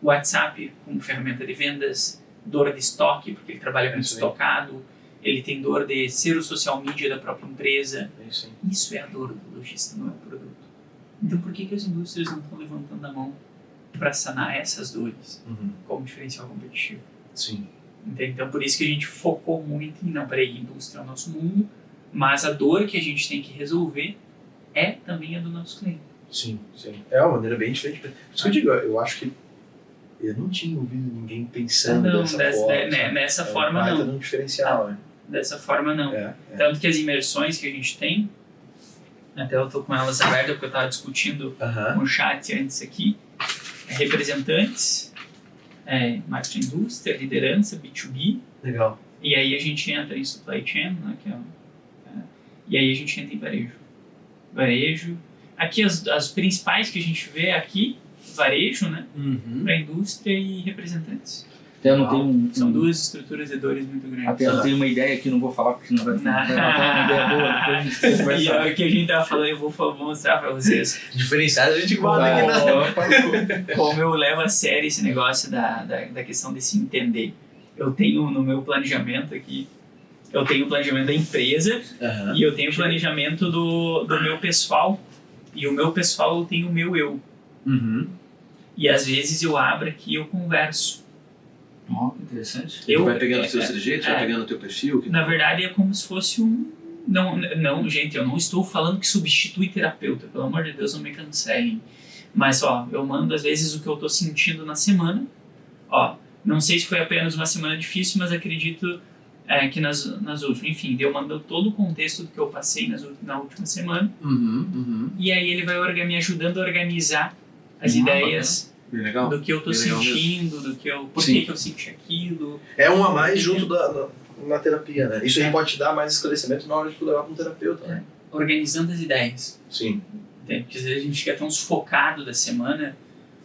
WhatsApp como ferramenta de vendas, dor de estoque, porque ele trabalha muito Isso aí. estocado, ele tem dor de ser o social media da própria empresa. É isso aí. Isso é a dor do lojista, não é o produto. Então por que as indústrias não estão levantando a mão para sanar essas dores como diferencial competitivo? Sim. Entende? Então por isso que a gente focou muito em, não, peraí, indústria é o nosso mundo, mas a dor que a gente tem que resolver é também a do nosso cliente. Sim, sim. É uma maneira bem diferente. Por isso que eu digo, eu acho que eu não tinha ouvido ninguém pensando Não, dessa forma. nessa É um forma baita não. de um diferencial, né? Dessa forma não. É. Tanto que as imersões que a gente tem, até eu tô com elas abertas porque eu estava discutindo Aham. no chat antes aqui, representantes, marketing indústria, liderança, B2B, Legal. e aí a gente entra em supply chain, né, e aí a gente entra em varejo. Varejo. Aqui as principais que a gente vê aqui, varejo, né, para indústria e representantes. Até eu não tenho São duas estruturas de dores muito grandes. Até eu tenho uma ideia que não vou falar porque não vai uma ideia boa, depois a gente E conversa. o que a gente tava falando, eu vou mostrar para vocês. Diferenciado a gente guarda aqui na... Como eu levo a sério esse negócio da questão de se entender. Eu tenho no meu planejamento aqui, eu tenho o planejamento da empresa Aham. e eu tenho o planejamento do meu pessoal. E o meu pessoal eu tenho o meu eu. E às vezes eu abro aqui e eu converso. Ó, que interessante. Eu, Vai pegando os seus trejeitos, vai pegando o teu perfil. Na verdade é como se fosse um... Não, gente, eu não estou falando que substitui terapeuta. Pelo amor de Deus, não me cancelem. Mas, eu mando às vezes o que eu estou sentindo na semana. Não sei se foi apenas uma semana difícil, mas acredito que nas últimas. Enfim, eu mando todo o contexto do que eu passei na última semana. E aí ele vai me ajudando a organizar as ideias Bem legal. do que eu estou Bem legal sentindo, do que eu... Por Sim. que eu senti aquilo. É um a mais junto na terapia, né? Isso aí pode te dar mais esclarecimento na hora de tu levar para um terapeuta, né? Organizando as ideias. Sim. Entende? Porque às vezes a gente fica tão sufocado da semana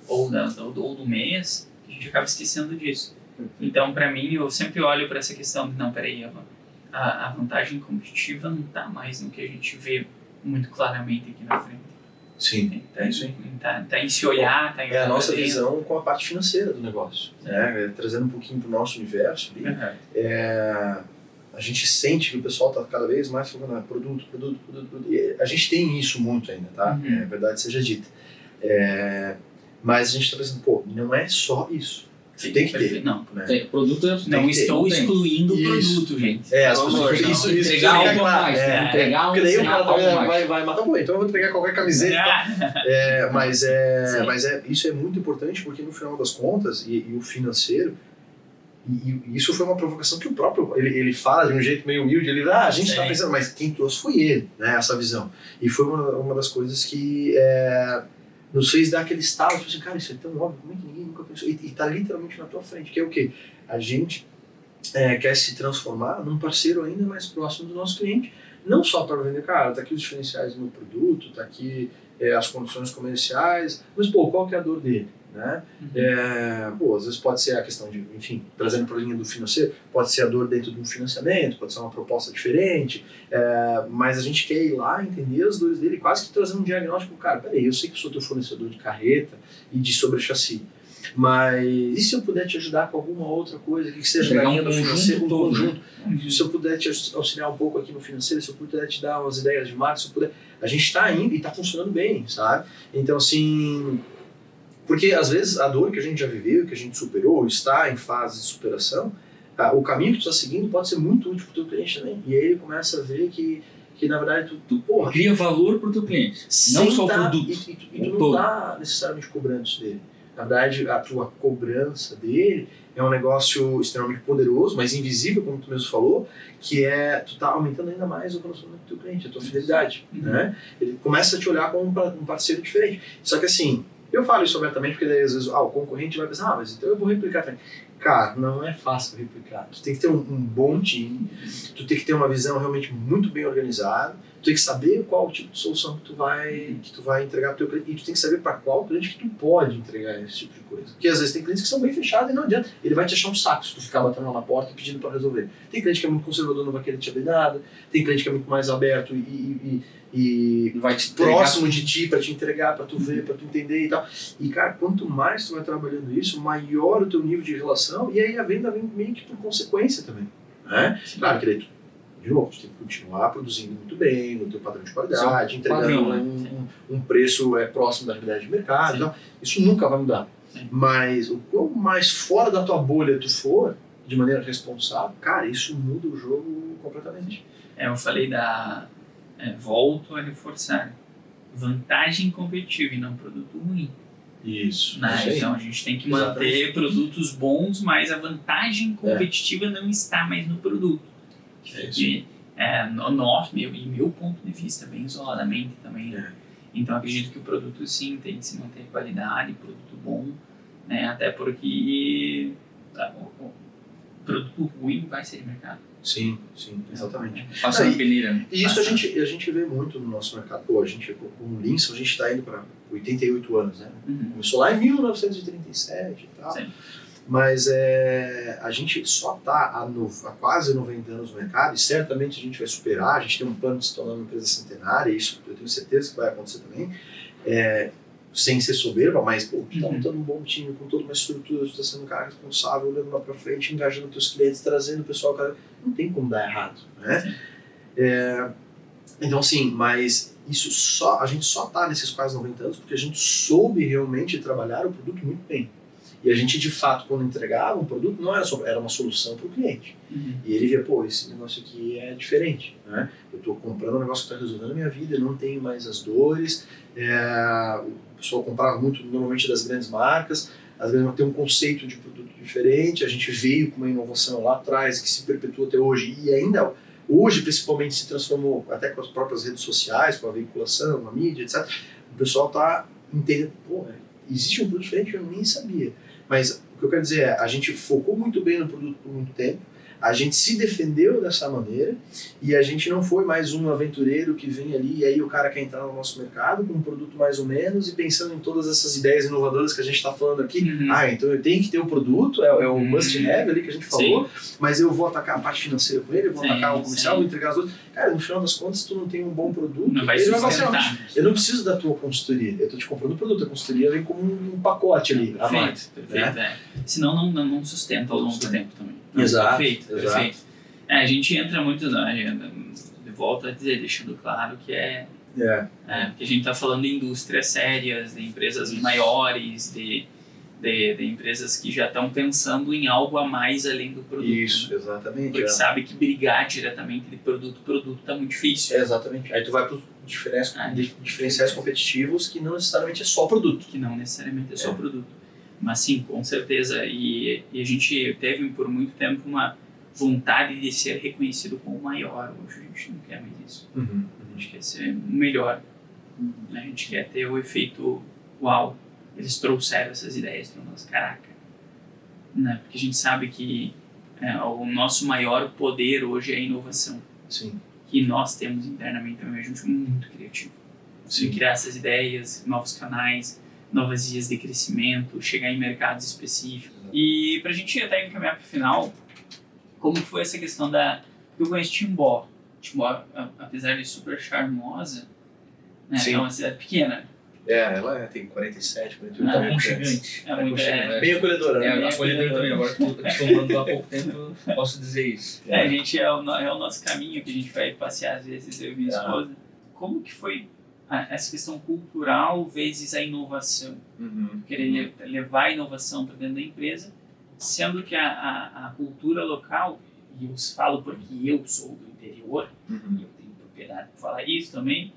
ou do mês que a gente acaba esquecendo disso. Então, para mim, eu sempre olho para essa questão de, não, peraí, a vantagem competitiva não está mais no que a gente vê muito claramente aqui na frente. Sim. Tá, Sim. tá em se olhar, tá em É a olhar nossa pra dentro. visão com a parte financeira do negócio, né? Trazendo um pouquinho para o nosso universo ali. A gente sente que o pessoal está cada vez mais focando em produto. E a gente tem isso muito ainda, tá? Uhum. É verdade seja dita. Mas a gente está pensando, não é só isso. Sim, Tem que ter. perfeito. Não, Né? Produto é não que ter, estou tem. excluindo o Isso. produto, gente. As Por pessoas favor, não. isso entregar fica algo a claro. mais, né? Entregar Porque daí o cara algo também mais. vai matar, então eu vou entregar qualquer camiseta. Mas isso é muito importante porque no final das contas, e o financeiro, e isso foi uma provocação que o próprio, ele fala de um jeito meio humilde, ele a gente está Sim. pensando, mas quem trouxe foi ele, né, essa visão. E foi uma das coisas que nos fez dar aquele estalo, tipo assim, cara, isso é tão óbvio, como é que ninguém nunca pensou? E tá literalmente na tua frente, que é o quê? A gente quer se transformar num parceiro ainda mais próximo do nosso cliente, não só para vender, cara, tá aqui os diferenciais do meu produto, tá aqui as condições comerciais, mas, qual que é a dor dele, né? Às vezes pode ser a questão de, enfim, trazendo para a linha do financeiro, pode ser a dor dentro de um financiamento, pode ser uma proposta diferente, mas a gente quer ir lá, entender as dores dele, quase que trazendo um diagnóstico, cara, peraí, eu sei que eu sou teu fornecedor de carreta e de sobre-chassi, mas e se eu puder te ajudar com alguma outra coisa, que seja Pegar na linha um do conjunto financeiro, todo, conjunto, se eu puder te auxiliar um pouco aqui no financeiro, se eu puder te dar umas ideias de marketing, se eu puder... A gente está indo e está funcionando bem, sabe? Então, assim... Porque, às vezes, a dor que a gente já viveu, que a gente superou, está em fase de superação, o caminho que tu está seguindo pode ser muito útil para o teu cliente também. E aí ele começa a ver que na verdade, tu cria valor para o teu cliente, não só o produto. E tu não está necessariamente cobrando isso dele. Na verdade, a tua cobrança dele é um negócio extremamente poderoso, mas invisível, como tu mesmo falou, que tu tá aumentando ainda mais o relacionamento do teu cliente, a tua fidelidade, né? Ele começa a te olhar como um parceiro diferente. Só que assim, eu falo isso abertamente porque daí às vezes o concorrente vai pensar, mas então eu vou replicar também. Cara, não é fácil replicar. Tu tem que ter um bom time, tu tem que ter uma visão realmente muito bem organizada, Tu tem que saber qual tipo de solução que tu vai entregar pro teu cliente, e tu tem que saber para qual cliente que tu pode entregar esse tipo de coisa. Porque às vezes tem clientes que são bem fechados e não adianta. Ele vai te achar um saco se tu ficar batendo na porta e pedindo para resolver. Tem cliente que é muito conservador, não vai querer te abrir nada. Tem cliente que é muito mais aberto e Vai te próximo de ti para te entregar, para tu ver, para tu entender e tal. E cara, quanto mais tu vai trabalhando isso, maior o teu nível de relação, e aí a venda vem meio que por consequência também, né? Claro que daí tu, de novo, tu tem que continuar produzindo muito bem, no teu padrão de qualidade, entregando padrão, um preço próximo da realidade de mercado e tal. Isso nunca vai mudar. Sim. Mas o quanto mais fora da tua bolha tu for, de maneira responsável, cara, isso muda o jogo completamente. Eu falei volto a reforçar, vantagem competitiva e não produto ruim. Isso. Né? Então a gente tem que manter produtos bons, mas a vantagem competitiva não está mais no produto. E meu ponto de vista, bem isoladamente também. Né? Então acredito que o produto sim tem que se manter qualidade, produto bom, né? Até porque o produto ruim vai ser de mercado. Sim, exatamente. Passa na peneira. E isso a gente vê muito no nosso mercado. Pô, a gente, com o Linson, a gente está indo para 88 anos, né? Começou lá em 1937 e tal. Sim. Mas a gente só está há quase 90 anos no mercado, e certamente a gente vai superar. A gente tem um plano de se tornar uma empresa centenária, e isso eu tenho certeza que vai acontecer também. Sem ser soberba, mas pô, tu tá montando um bom time, com toda uma estrutura, tu tá sendo um cara responsável, olhando lá pra frente, engajando teus clientes, trazendo o pessoal, cara, não tem como dar errado, né? Então assim, mas a gente só tá nesses quase 90 anos porque a gente soube realmente trabalhar o produto muito bem. E a gente, de fato, quando entregava um produto, não era uma solução para o cliente. E ele via, pô, esse negócio aqui é diferente, né? Eu estou comprando um negócio que está resolvendo a minha vida, eu não tenho mais as dores. O pessoal comprava muito, normalmente, das grandes marcas. Às vezes tem um conceito de produto diferente. A gente veio com uma inovação lá atrás que se perpetua até hoje. E ainda hoje, principalmente, se transformou até com as próprias redes sociais, com a veiculação, com a mídia, etc. O pessoal está entendendo, pô, existe um produto diferente que eu nem sabia. Mas o que eu quero dizer é, a gente focou muito bem no produto por muito tempo, a gente se defendeu dessa maneira e a gente não foi mais um aventureiro que vem ali e aí o cara quer entrar no nosso mercado com um produto mais ou menos e pensando em todas essas ideias inovadoras que a gente está falando aqui. Então eu tenho que ter o produto, é o must-have ali que a gente falou, mas eu vou atacar a parte financeira com ele, eu vou atacar o comercial, vou entregar as outras. Cara, no final das contas, se tu não tem um bom produto, não vai ele vai sustentar. eu não preciso da tua consultoria, eu estou te comprando o produto, a consultoria vem como um pacote ali. Perfeito. Senão não sustenta ao longo do tempo também. Exato. Perfeito. A gente entra muito de volta a dizer, deixando claro que porque a gente está falando de indústrias sérias, de empresas maiores, de empresas que já estão pensando em algo a mais além do produto. Isso, exatamente. Porque sabe que brigar diretamente de produto está muito difícil. Exatamente. Aí tu vai para os diferenciais competitivos que não necessariamente é só produto. Produto. Mas sim, com certeza. E a gente teve por muito tempo uma vontade de ser reconhecido como o maior. Hoje a gente não quer mais isso. A gente quer ser o melhor. A gente quer ter o efeito uau. Eles trouxeram essas ideias para nós, caraca. Né? Porque a gente sabe que o nosso maior poder hoje é a inovação. Sim. Que nós temos internamente também. A gente é muito criativo. Sim. Criar essas ideias, novos canais, novas vias de crescimento, chegar em mercados específicos. E pra gente até encaminhar pro final, como foi essa questão eu conheço Timbó. Timbó, apesar de super charmosa, né, é uma cidade pequena. Ela tem 47, 48 É um gigante. Bem acolhedora. Bem acolhedora também. Agora que eu estou morando lá há pouco tempo, eu posso dizer isso. A gente é o nosso caminho que a gente vai passear às vezes, eu e minha esposa. Como que foi essa questão cultural vezes a inovação? Querer levar a inovação para dentro da empresa, sendo que a cultura local, e eu falo porque eu sou do interior, e eu tenho propriedade para falar isso também,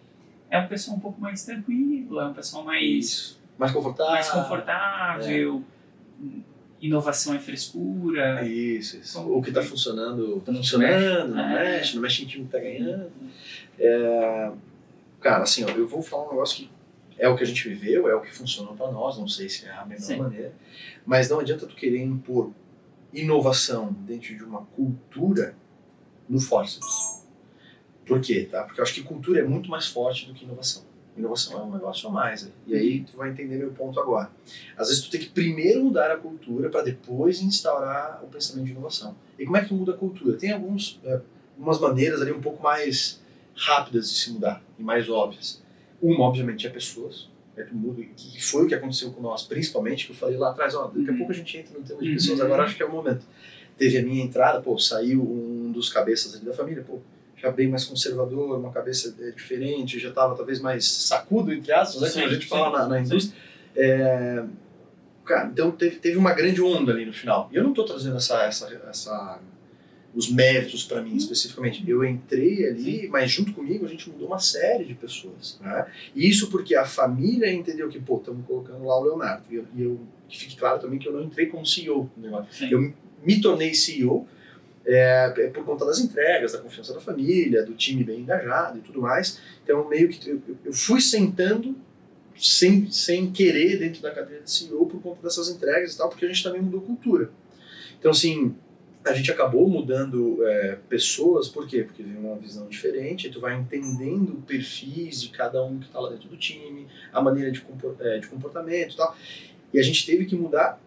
é um pessoal um pouco mais tranquilo, é um pessoal mais confortável, inovação é frescura. Isso. O que está funcionando, não mexe, em time que está ganhando. Cara, assim, eu vou falar um negócio que é o que a gente viveu, é o que funcionou para nós, não sei se é a melhor maneira, mas não adianta tu querer impor inovação dentro de uma cultura no forceps. Por quê? Tá? Porque eu acho que cultura é muito mais forte do que inovação. Inovação é um negócio a mais. Né? E aí tu vai entender meu ponto agora. Às vezes tu tem que primeiro mudar a cultura para depois instaurar o pensamento de inovação. E como é que tu muda a cultura? Tem algumas maneiras ali um pouco mais rápidas de se mudar e mais óbvias. Uma, obviamente, é pessoas. Tu muda, que foi o que aconteceu com nós, principalmente, que eu falei lá atrás, daqui a pouco a gente entra no tema de pessoas, agora acho que é o momento. Teve a minha entrada, saiu um dos cabeças ali da família, já bem mais conservador, uma cabeça diferente, já estava talvez mais sacudo, entre aspas, né, como a gente fala na indústria. Cara, então teve uma grande onda ali no final. E eu não estou trazendo os méritos para mim especificamente. Eu entrei ali, mas junto comigo a gente mudou uma série de pessoas. Né? E isso porque a família entendeu que, estamos colocando lá o Leonardo. E que fique claro também que eu não entrei como CEO do negócio. Eu me tornei CEO por conta das entregas, da confiança da família, do time bem engajado e tudo mais. Então, meio que eu fui sentando sem querer dentro da cadeira de CEO por conta dessas entregas e tal, porque a gente também mudou cultura. Então, assim, a gente acabou mudando pessoas, por quê? Porque veio uma visão diferente, tu vai entendendo perfis de cada um que está lá dentro do time, a maneira de comportamento e tal. E a gente teve que mudar,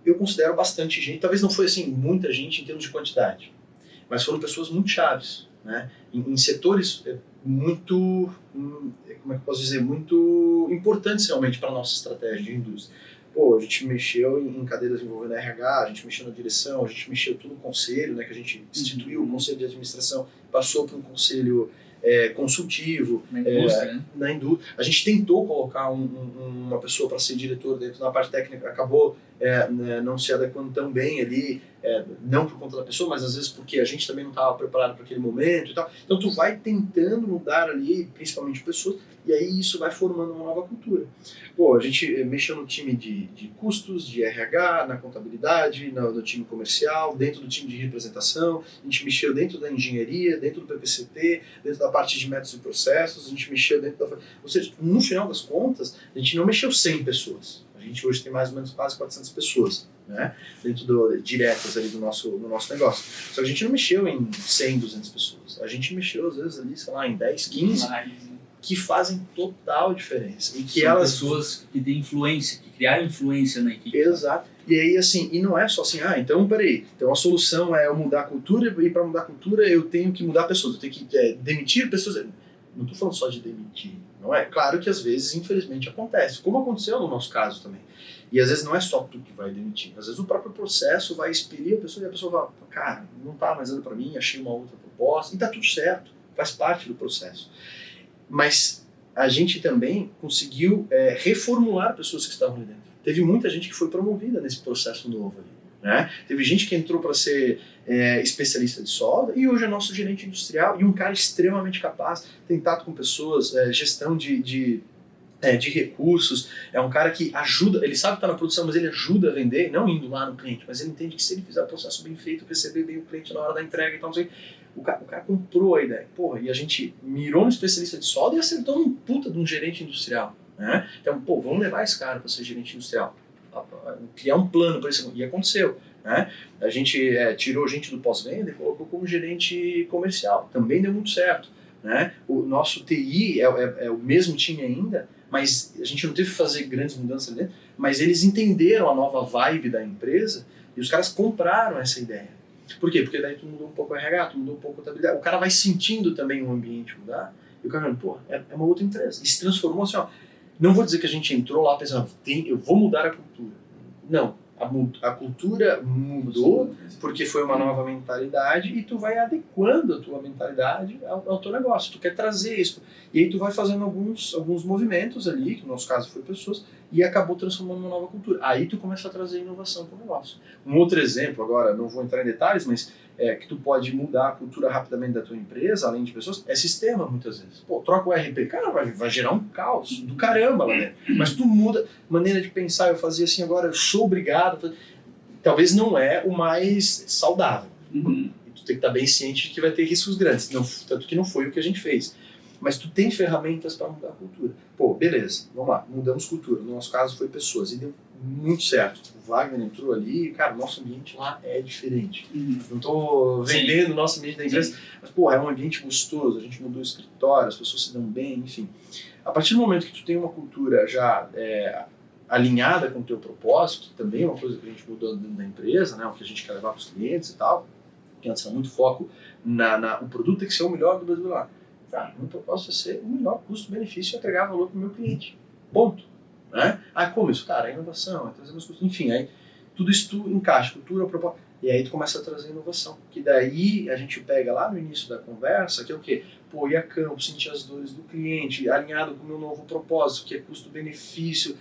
eu considero bastante gente, talvez não foi assim muita gente em termos de quantidade, mas foram pessoas muito chaves, né? Em setores muito, como é que eu posso dizer, muito importantes realmente para a nossa estratégia de indústria. A gente mexeu em cadeiras envolvendo RH, a gente mexeu na direção, a gente mexeu tudo no conselho, né, que a gente instituiu o conselho de administração, passou para um conselho consultivo na indústria. A gente tentou colocar uma pessoa para ser diretor dentro da parte técnica, acabou não se adequando tão bem ali, não por conta da pessoa, mas às vezes porque a gente também não estava preparado para aquele momento e tal. Então tu vai tentando mudar ali, principalmente pessoas, e aí isso vai formando uma nova cultura. A gente mexeu no time de custos, de RH, na contabilidade, no time comercial, dentro do time de representação, a gente mexeu dentro da engenharia, dentro do PPCT, dentro da parte de métodos e processos, a gente mexeu dentro da... Ou seja, no final das contas, a gente não mexeu 100 pessoas. A gente hoje tem mais ou menos quase 400 pessoas, né, dentro diretas ali do nosso negócio. Só que a gente não mexeu em 100, 200 pessoas. A gente mexeu, às vezes, ali, sei lá, em 10, 15, que fazem total diferença. E que são elas... pessoas que têm influência, que criaram influência na equipe. Exato. E aí, assim, e não é só assim, então, peraí, então a solução é eu mudar a cultura, e para mudar a cultura eu tenho que mudar pessoas, eu tenho que demitir pessoas. Não estou falando só de demitir, não é? Claro que às vezes, infelizmente, acontece, como aconteceu no nosso caso também. E às vezes não é só tu que vai demitir, às vezes o próprio processo vai expelir a pessoa e a pessoa fala, cara, não tá mais dando para mim, achei uma outra proposta, e tá tudo certo, faz parte do processo. Mas a gente também conseguiu reformular pessoas que estavam ali dentro. Teve muita gente que foi promovida nesse processo novo ali. Né? Teve gente que entrou para ser especialista de solda e hoje é nosso gerente industrial e um cara extremamente capaz, tem tato com pessoas, gestão de recursos, é um cara que ajuda, ele sabe que está na produção, mas ele ajuda a vender, não indo lá no cliente, mas ele entende que se ele fizer o processo bem feito, receber bem o cliente na hora da entrega e tal, não sei, o cara comprou a ideia. E a gente mirou no especialista de solda e acertou num puta de um gerente industrial. Né? Então, vamos levar esse cara para ser gerente industrial. Criar um plano para isso. E aconteceu. Né? A gente tirou gente do pós-venda e colocou como gerente comercial. Também deu muito certo. Né? O nosso TI é o mesmo time ainda, mas a gente não teve que fazer grandes mudanças ali dentro, mas eles entenderam a nova vibe da empresa e os caras compraram essa ideia. Por quê? Porque daí tu mudou um pouco o RH, tu mudou um pouco a contabilidade. O cara vai sentindo também o ambiente mudar e o cara fala, é uma outra empresa. E se transformou assim, não vou dizer que a gente entrou lá pensando, eu vou mudar a cultura. Não, a cultura mudou porque foi uma nova mentalidade e tu vai adequando a tua mentalidade ao teu negócio. Tu quer trazer isso. E aí tu vai fazendo alguns movimentos ali, que no nosso caso foi pessoas, e acabou transformando uma nova cultura. Aí tu começa a trazer inovação para o negócio. Um outro exemplo, agora não vou entrar em detalhes, mas que tu pode mudar a cultura rapidamente da tua empresa, além de pessoas, é sistema muitas vezes. Troca o RP, cara, vai gerar um caos do caramba lá dentro. Mas tu muda maneira de pensar, eu fazia assim, agora eu sou obrigado. Talvez não é o mais saudável. Uhum. E tu tem que estar bem ciente de que vai ter riscos grandes, tanto que não foi o que a gente fez. Mas tu tem ferramentas para mudar a cultura. Beleza, vamos lá, mudamos cultura. No nosso caso foi pessoas. E deu muito certo. O Wagner entrou ali, cara, o nosso ambiente lá é diferente. Uhum. Não tô vendendo o nosso ambiente da empresa, mas, pô, é um ambiente gostoso, a gente mudou o escritório, as pessoas se dão bem, enfim. A partir do momento que tu tem uma cultura já alinhada com o teu propósito, que também é uma coisa que a gente mudou dentro da empresa, né, o que a gente quer levar para os clientes e tal, que antes era muito foco o produto tem que ser o melhor do Brasil lá. Cara, meu propósito é ser o melhor custo-benefício e entregar valor para o meu cliente. Ponto. Né? Ah, como isso? Cara, é inovação, é trazer meus custos, enfim, aí tudo isso tu encaixa, cultura, propósito, e aí tu começa a trazer inovação. Que daí a gente pega lá no início da conversa, que é o quê? Pô, ir a campo, sentir as dores do cliente, alinhado com o meu novo propósito, que é custo-benefício,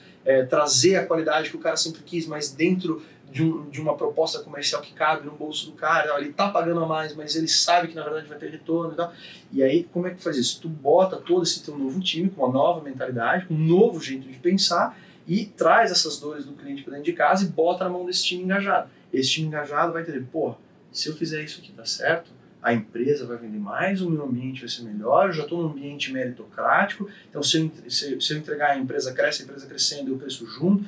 trazer a qualidade que o cara sempre quis, mas dentro de uma proposta comercial que cabe no bolso do cara, ele tá pagando a mais, mas ele sabe que na verdade vai ter retorno e tal. E aí, como é que faz isso? Tu bota todo esse teu novo time com uma nova mentalidade, com um novo jeito de pensar e traz essas dores do cliente para dentro de casa e bota na mão desse time engajado. Esse time engajado vai entender, pô, se eu fizer isso aqui dá certo, a empresa vai vender mais, o meu ambiente vai ser melhor, eu já estou num ambiente meritocrático, então se eu entregar a empresa cresce, a empresa crescendo e eu cresço junto,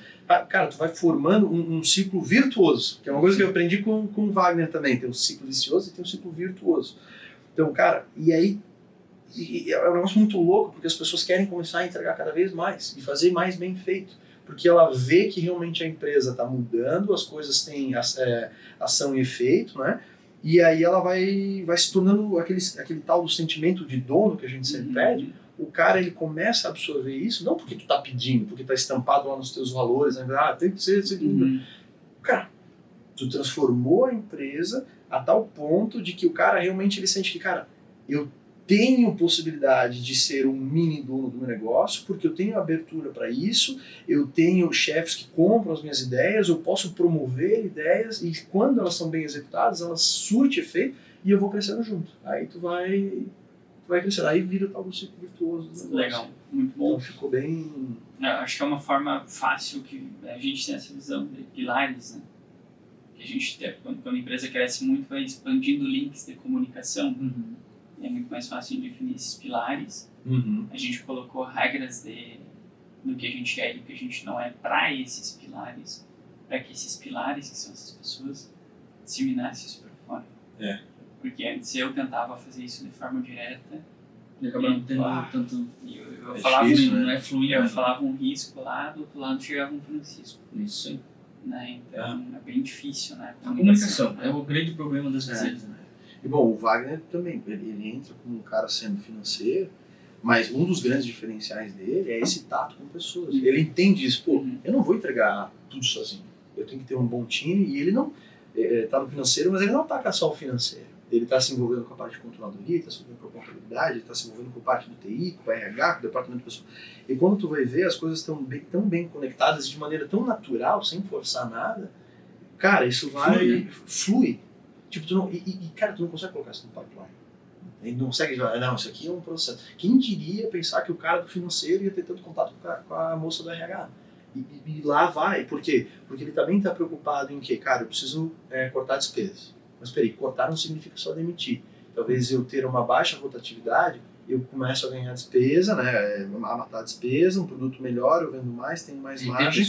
cara, tu vai formando um ciclo virtuoso, que é uma coisa que eu aprendi com o Wagner também, tem um ciclo vicioso e tem um ciclo virtuoso. Então, cara, e aí é um negócio muito louco, porque as pessoas querem começar a entregar cada vez mais e fazer mais bem feito, porque ela vê que realmente a empresa está mudando, as coisas têm ação e efeito, né? E aí ela vai se tornando aquele tal do sentimento de dono que a gente sempre pede. O cara, ele começa a absorver isso, não porque tu tá pedindo, porque tá estampado lá nos teus valores, né? Tem que ser segundo. Cara, tu transformou a empresa a tal ponto de que o cara realmente ele sente que, cara, eu tenho possibilidade de ser um mini dono do meu negócio, porque eu tenho abertura para isso, eu tenho chefes que compram as minhas ideias, eu posso promover ideias e quando elas são bem executadas, elas surtem efeito e eu vou crescendo junto. Aí tu vai crescendo, aí vira o tal do ciclo virtuoso do negócio. Legal, muito bom. Então ficou bem... Eu acho que é uma forma fácil que a gente tem essa visão de pilares, né? Que a gente tem, quando a empresa cresce muito, vai expandindo links de comunicação. É muito mais fácil de definir esses pilares. A gente colocou regras do que a gente é e do que a gente não é para esses pilares, para que esses pilares, que são essas pessoas, disseminassem isso para fora. Porque antes eu tentava fazer isso de forma direta. E acaba não tendo tanto... Eu falava difícil, não é fluido. Eu falava um risco lá, do outro lado chegava um Francisco. Isso aí. Né? Então é bem difícil, né? A comunicação é o grande problema das empresas, né? E bom, o Wagner também, ele entra como um cara sendo financeiro, mas um dos grandes diferenciais dele é esse tato com pessoas. Ele entende isso, pô, eu não vou entregar tudo sozinho, eu tenho que ter um bom time, e ele não tá no financeiro, mas ele não tá só o financeiro. Ele está se envolvendo com a parte de controladoria, está se envolvendo com a contabilidade, ele está se envolvendo com a parte do TI, com o RH, com o departamento pessoal. E quando tu vai ver, as coisas estão tão bem conectadas de maneira tão natural, sem forçar nada, cara, isso flui. Tipo, cara, tu não consegue colocar isso no pipeline. Ele não consegue, não, isso aqui é um processo. Quem diria pensar que o cara do financeiro ia ter tanto contato com a moça do RH? E lá vai. Por quê? Porque ele também está preocupado em que, cara, eu preciso cortar despesas. Mas peraí, cortar não significa só demitir. Talvez eu ter uma baixa rotatividade, eu começo a ganhar despesa, né, a matar a despesa, um produto melhor, eu vendo mais, tenho mais margem.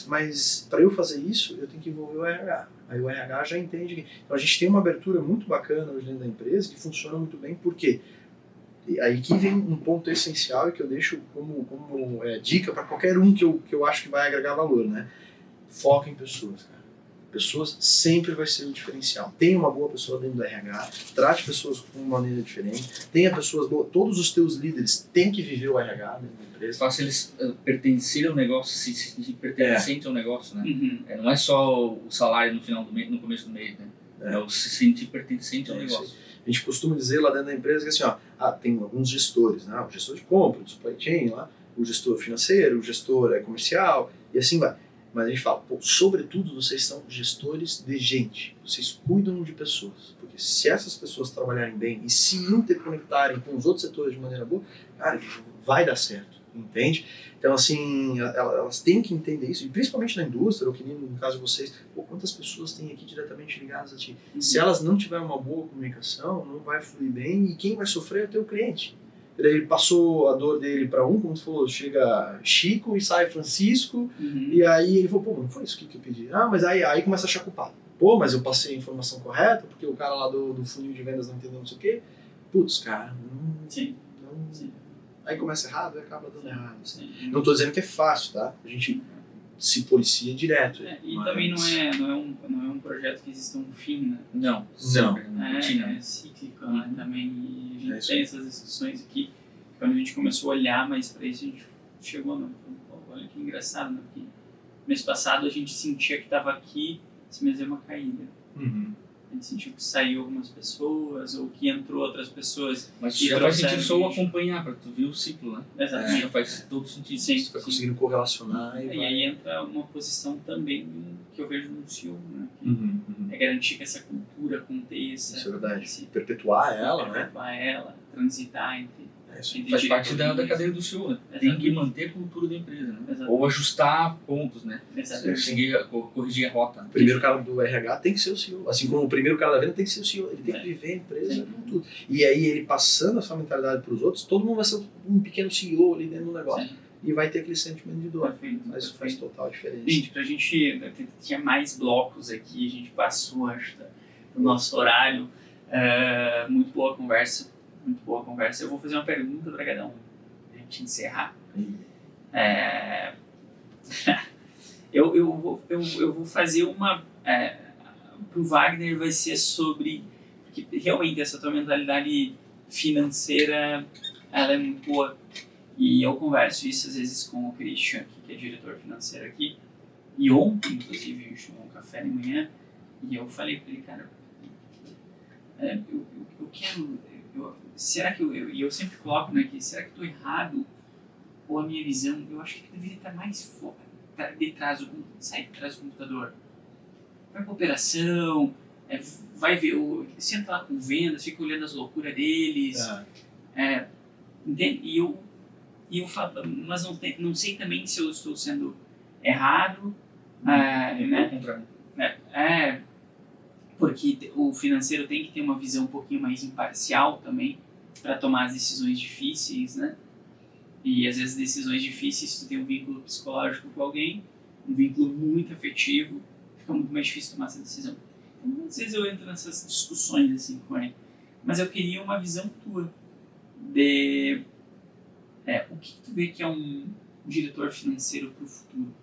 Mas para eu fazer isso, eu tenho que envolver o RH. Aí o RH já entende que... Então a gente tem uma abertura muito bacana hoje dentro da empresa, que funciona muito bem, porque aí que vem um ponto essencial e que eu deixo como dica para qualquer um que eu acho que vai agregar valor, né? Foca em pessoas, cara. Pessoas sempre vai ser o diferencial. Tenha uma boa pessoa dentro do RH, trate pessoas de uma maneira diferente, tenha pessoas boas, todos os teus líderes têm que viver o RH dentro da empresa. Faça eles pertencerem ao negócio, se sentir pertencente ao negócio, né? Não é só o salário no final do mês, no começo do mês, né? É o se sentir pertencente ao negócio. A gente costuma dizer lá dentro da empresa que assim, tem alguns gestores, né? O gestor de compra, o supply chain, lá, o gestor financeiro, o gestor comercial, e assim vai. Mas a gente fala, sobretudo vocês são gestores de gente, vocês cuidam de pessoas, porque se essas pessoas trabalharem bem e se interconectarem com os outros setores de maneira boa, cara, vai dar certo, entende? Então assim, elas têm que entender isso, e principalmente na indústria, ou que nem no caso de vocês, quantas pessoas têm aqui diretamente ligadas a ti? Se elas não tiverem uma boa comunicação, não vai fluir bem, e quem vai sofrer é o teu cliente. Ele passou a dor dele para como tu falou, chega Chico e sai Francisco, Uhum. e aí ele falou, pô, não foi isso que eu pedi. Ah, mas aí começa a achar culpado. Pô, mas eu passei a informação correta, porque o cara lá do funil de vendas não entendeu não sei o quê. Putz, cara, Sim. não... Sim. Aí começa errado e acaba dando errado. Sim. Não tô dizendo que é fácil, tá? A gente se policia direto. E mas- também não é um projeto que exista um fim, né? Não, sempre. É Rotina. cíclico, né? Também. E a É gente isso tem essas discussões aqui. Quando a gente começou a olhar mais para isso, a gente chegou no. Pô, olha que engraçado, né? Porque mês passado a gente sentia que estava aqui, esse mês é uma caída. Uhum. A gente sentiu que saiu algumas pessoas, ou que entrou outras pessoas. Mas E já faz trouxeram sentido só o gente. acompanhar, pra tu ver o ciclo, né? Exatamente. Já faz todo sentido. Sim. Você vai conseguindo correlacionar e E vai... aí entra uma posição também que eu vejo no CEO, né? Que Uhum. é garantir que essa cultura aconteça. Isso é verdade. esse- Perpetuar ela, né? perpetuar ela, transitar entre É isso. entre Faz parte da diretorias. cadeia do CEO, né? Tem Exatamente. que manter a cultura da empresa, né? Exatamente. Ou ajustar pontos, né? Exatamente. Corrigir a rota. O primeiro cara do RH tem que ser o CEO. Assim como o primeiro cara da venda tem que ser o CEO. Ele tem que viver a empresa com tudo. E aí ele passando essa mentalidade para os outros, todo mundo vai ser um pequeno CEO ali dentro do negócio. Sim. E vai ter aquele sentimento de dor. Perfeito, Mas isso perfeito. faz total diferença. Gente, pra gente. Tinha mais blocos aqui, a gente passou, acho, do nosso horário. Muito boa conversa. Muito boa conversa. Eu vou fazer uma pergunta pra cada um, pra gente encerrar. Eu vou fazer uma. Pro Wagner vai ser sobre. Que realmente essa tua mentalidade financeira ela é muito boa. E eu converso isso às vezes com o Christian, que é diretor financeiro aqui. E ontem, inclusive, a gente tomou um café de manhã e eu falei para ele, cara, eu quero. Será que e eu sempre coloco, né, que será que eu estou errado? Ou a minha visão, eu acho que deveria estar mais de trás sai de trás do computador. Vai para operação, vai ver, senta lá com vendas, fica olhando as loucuras deles. Entende? E eu falo, mas não sei também se eu estou sendo errado, né? Contrário. Porque o financeiro tem que ter uma visão um pouquinho mais imparcial também para tomar as decisões difíceis, né? E às vezes decisões difíceis, tu tem um vínculo psicológico com alguém, um vínculo muito afetivo, fica muito mais difícil tomar essa decisão. Então, às vezes eu entro nessas discussões assim com ele, mas eu queria uma visão tua de o que tu vê que é um diretor financeiro para o futuro.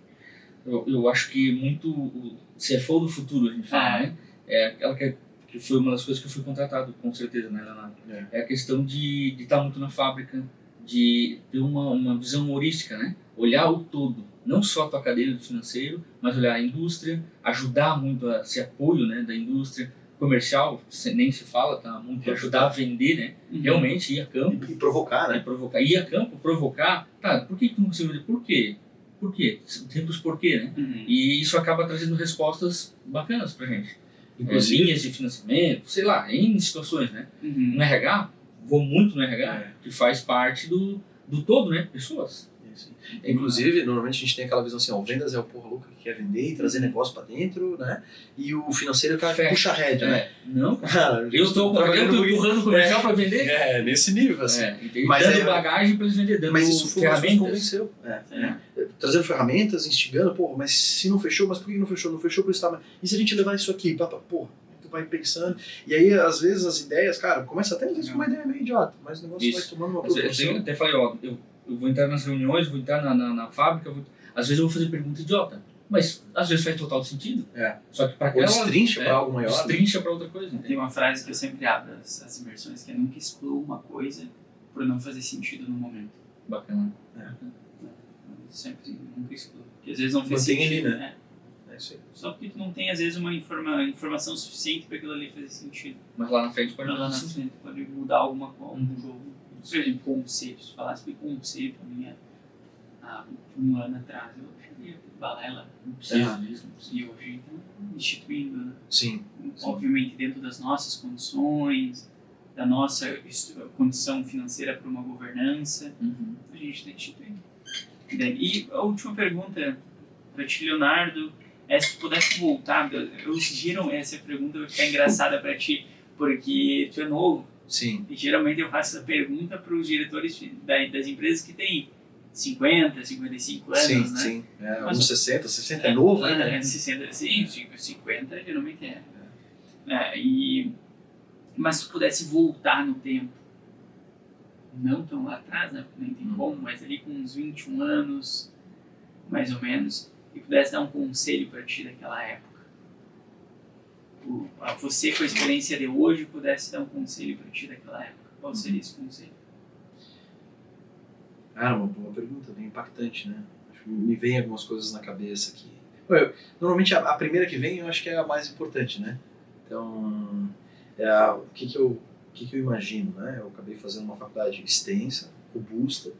Eu acho que muito o CFO do futuro, a gente fala, né? É aquela que foi uma das coisas que eu fui contratado, com certeza, né, Leonardo? É a questão de estar muito na fábrica, de ter uma visão holística, né? Olhar o todo, não só a tua cadeia do financeiro, mas olhar a indústria, ajudar muito a ser apoio, né, da indústria comercial, nem se fala, tá? Muito ajudar a vender, né? Realmente ir a campo. E provocar, né? Provocar. Ir a campo, provocar. Tá, por que tu não conseguiu vender? Por quê? Por quê? Tem os porquê, né? E isso acaba trazendo respostas bacanas pra gente. Inclusive, linhas de financiamento, sei lá, em situações, né? No RH, vou muito no RH, que faz parte do todo, né? Pessoas. Inclusive, normalmente a gente tem aquela visão assim, ó, vendas é o porra louca que quer vender e trazer negócio pra dentro, né? E o financeiro é o cara que puxa a rédea, né? Não, Cara, eu tô empurrando o comercial pra vender. Nesse nível, assim. Mas dando bagagem pra eles venderem, dando mas isso foi o que nos ferramentas. convenceu. Trazendo ferramentas, instigando, porra, mas se não fechou, mas por que não fechou? Não fechou por isso, tá? Mas e se a gente levar isso aqui? Porra, tu vai pensando. E aí, às vezes, as ideias, cara, começa até às vezes com uma ideia meio idiota, mas o negócio vai tomando uma proporção. Eu até falei, ó, eu vou entrar nas reuniões, vou entrar na fábrica, às vezes eu vou fazer pergunta idiota, mas às vezes faz total sentido. Só que para Ou aquela... destrincha para algo maior. Destrincha para outra coisa. Tem uma frase que eu sempre abro as imersões, que é nunca exclua uma coisa por não fazer sentido no momento. Bacana. Sempre, nunca exclua. Porque às vezes não faz Mantém sentido, ali, né? É isso aí. Só porque tu não tem, às vezes, uma informação suficiente para aquilo ali fazer sentido. Mas lá na frente pode Mas lá na fazer sentido. frente pode mudar algum jogo. Por exemplo, conceitos. Se falasse de conceito a minha há um ano atrás, eu acharia balela, não precisa mesmo. E hoje, então, instituindo, né? Sim. Obviamente dentro das nossas condições, da nossa condição financeira para uma governança, a gente está instituindo. E a última pergunta para ti, Leonardo, é se tu pudesse voltar, eu sugiro essa pergunta, vai ficar engraçada para ti, porque tu é novo, Sim. E geralmente eu faço essa pergunta para os diretores das empresas que têm 50, 55 anos, Sim, né? sim. É, Mas- uns 60 é novo ainda. né? 60, sim, 50 geralmente é. Mas se tu pudesse voltar no tempo, não tão lá atrás, né? Porque nem tem como, mas ali com uns 21 anos, mais ou menos, e pudesse dar um conselho para ti daquela época. Você, com a experiência de hoje, pudesse dar um conselho para ti daquela época. Qual seria esse conselho? Uma boa pergunta, bem impactante, né? Acho que me vem algumas coisas na cabeça aqui. Normalmente a primeira que vem eu acho que é a mais importante, né? Então, o que eu imagino, né? Eu acabei fazendo uma faculdade extensa, robusta,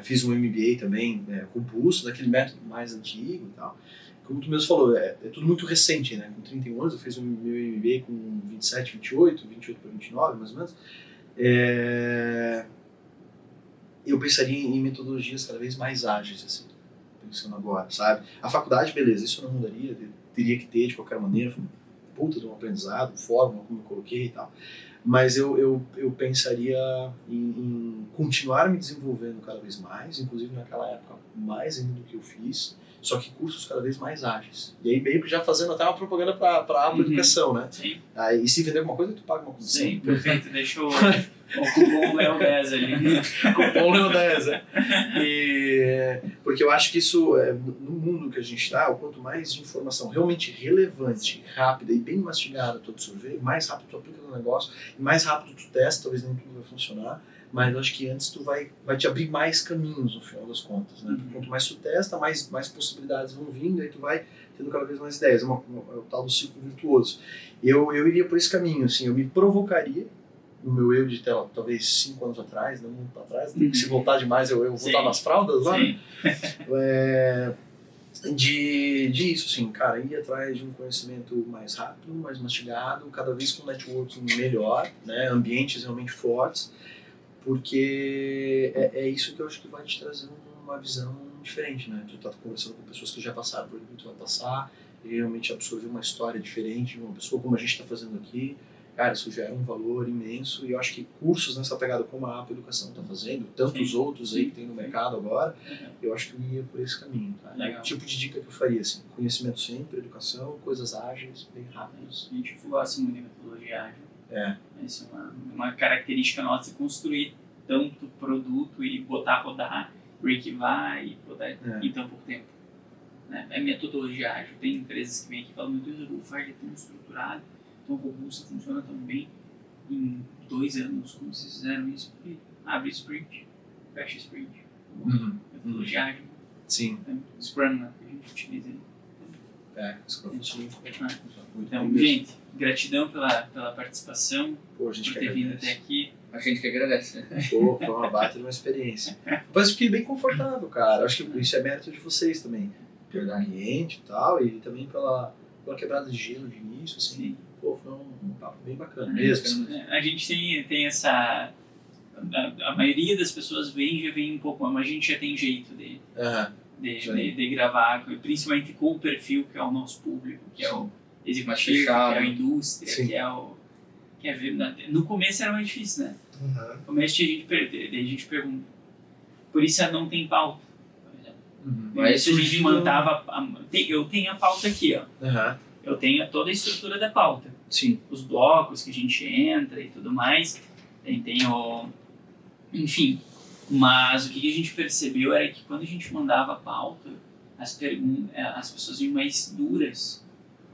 fiz um MBA também robusto, daquele método mais antigo e tal. Como tu mesmo falou, é tudo muito recente, né? Com 31 anos eu fiz o meu MBA com 27, 28 para 29, mais ou menos. Eu pensaria em metodologias cada vez mais ágeis, assim, pensando agora, sabe? A faculdade, beleza, isso não mudaria, teria que ter de qualquer maneira, foi uma puta de um aprendizado, forma como eu coloquei e tal. Mas eu pensaria em continuar me desenvolvendo cada vez mais, inclusive naquela época mais ainda do que eu fiz, só que cursos cada vez mais ágeis. E aí meio que já fazendo até uma propaganda para a educação, né? Sim. Aí, e se vender alguma coisa, tu paga uma comissão. Sim, perfeito. Deixa o cupom Léo 10 ali. Cupom Léo 10, né? Porque eu acho que isso, no mundo que a gente está, o quanto mais de informação realmente relevante, rápida e bem mastigada tu absorver, mais rápido tu aplica no negócio, e mais rápido tu testa, talvez nem tudo vai funcionar, mas eu acho que antes tu vai te abrir mais caminhos no final das contas, né? Quanto mais tu testa, mais possibilidades vão vindo, aí tu vai tendo cada vez mais ideias, é o tal do ciclo virtuoso. Eu iria por esse caminho, assim, eu me provocaria no meu eu de talvez 5 anos atrás, não muito para trás, se voltar demais eu voltar nas fraldas lá, Sim. de isso, assim, cara, ir atrás de um conhecimento mais rápido, mais mastigado, cada vez com networking melhor, né, ambientes realmente fortes, porque é isso que eu acho que vai te trazer uma visão diferente, né? Tu tá conversando com pessoas que já passaram por aquilo que tu vai passar, e realmente absorver uma história diferente de uma pessoa, como a gente está fazendo aqui. Cara, isso gera um valor imenso, e eu acho que cursos nessa pegada como a APA Educação está fazendo, tantos outros aí que tem no mercado agora, eu acho que eu ia por esse caminho. Tá? É o tipo de dica que eu faria, assim, conhecimento sempre, educação, coisas ágeis, bem rápidas. A gente gosta muito de metodologia ágil. Essa é uma característica nossa, construir tanto produto e botar rodar, rearquivar e botar em tão pouco tempo. Né? É metodologia ágil. Tem empresas que vêm aqui e falam, meu Deus, o Fire é tão estruturado, tão robusto, funciona tão bem em 2 anos, como vocês fizeram isso, porque abre sprint, fecha sprint. Metodologia ágil. Sim. Scrum, né, que a gente utiliza aí. Scrum funciona muito. Então, gente, gratidão pela participação, Pô, a gente por que ter vindo agradece. até aqui. A gente que agradece. Pô, foi uma baita de uma experiência. Mas eu fiquei bem confortável, cara. Acho que isso é mérito de vocês também. Pelo ambiente e tal, e também pela quebrada de gelo de início, assim. Pô, foi um papo bem bacana mesmo. A gente tem essa... A maioria das pessoas já vem um pouco, mas a gente já tem jeito de gravar, principalmente com o perfil que é o nosso público, que é o executivo, que é a indústria, que é no começo era mais difícil, né? No começo a gente pergunta, por isso não tem pauta. Mas a gente mantava, eu tenho a pauta aqui, ó. Eu tenho toda a estrutura da pauta. Sim. Os blocos que a gente entra e tudo mais. Enfim. Mas o que a gente percebeu era que quando a gente mandava a pauta, as pessoas vinham mais duras.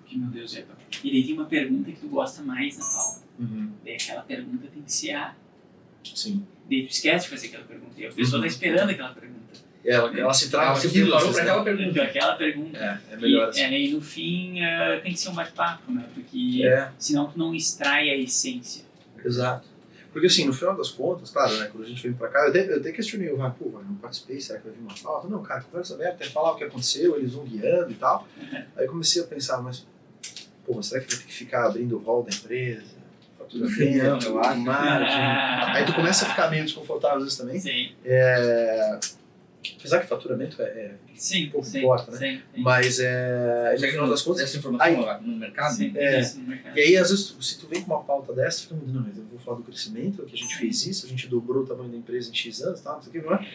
Porque, meu Deus, e daí tem uma pergunta que tu gosta mais na pauta. Daí aquela pergunta tem que ser a... Sim. Daí tu esquece de fazer aquela pergunta. E a pessoa tá esperando aquela pergunta. Ela se trava Ela se preparou para aquela pergunta. Então, aquela pergunta. É melhor assim. E no fim tem que ser um bate-papo, né? Porque senão tu não extrai a essência. Exato. Porque assim, no final das contas, claro, né, quando a gente veio pra cá, eu até questionei o Rafa, não participei, será que vai vir uma pauta? Não, cara, conversa aberta, até falar o que aconteceu, eles vão guiando e tal. Aí comecei a pensar, mas será que vai ter que ficar abrindo o hall da empresa? Faturamento, margem. Aí tu começa a ficar meio desconfortável às vezes também. Sim. Apesar que faturamento Sim, pouco sim, importa, né? sim, sim. Mas Já no que final das contas. essa informação lá no mercado, Sim, É. isso no mercado. E aí, às vezes, se tu vem com uma pauta dessa, fica me dizendo, não, mas eu vou falar do crescimento, que a gente fez isso, a gente dobrou o tamanho da empresa em X anos, tal, não sei o que, não é?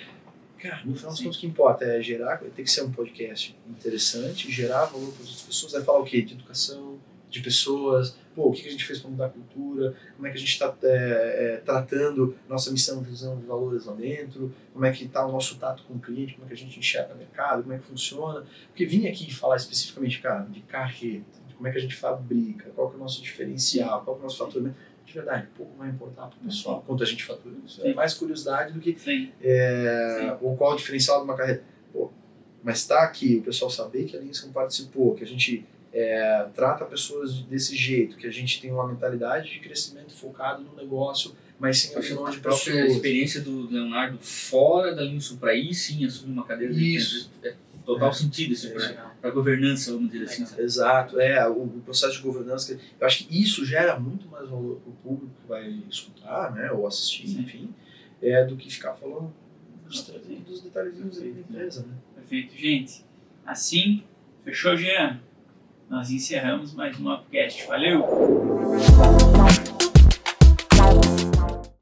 Cara, no final das contas, o que importa é gerar, tem que ser um podcast interessante, gerar valor para as outras pessoas, vai falar o quê? De educação, de pessoas, pô, o que a gente fez para mudar a cultura, como é que a gente está tratando nossa missão, visão e valores lá dentro, como é que está o nosso tato com o cliente, como é que a gente enxerga o mercado, como é que funciona. Porque vir aqui falar especificamente, cara, de carreta, de como é que a gente fabrica, qual que é o nosso diferencial, qual que é o nosso faturamento, de verdade, pouco vai importar para o pessoal quanto a gente fatura. Isso é mais curiosidade do que Sim. ou qual o diferencial de uma carreira. Pô, mas tá aqui, o pessoal saber que a Linscom participou, que a gente trata pessoas desse jeito, que a gente tem uma mentalidade de crescimento focado no negócio, mas sem abrir mão de a própria pessoas. experiência do Leonardo fora da Linscom para aí sim assumir uma cadeira de Isso. total sentido assim, para governança, vamos dizer assim. Exato, o processo de governança, eu acho que isso gera muito mais valor para o público que vai escutar, né, ou assistir, Sim. enfim, do que ficar falando dos detalhezinhos aí da empresa, né. Perfeito, gente. Assim, fechou, Jean? Nós encerramos mais um podcast. Valeu!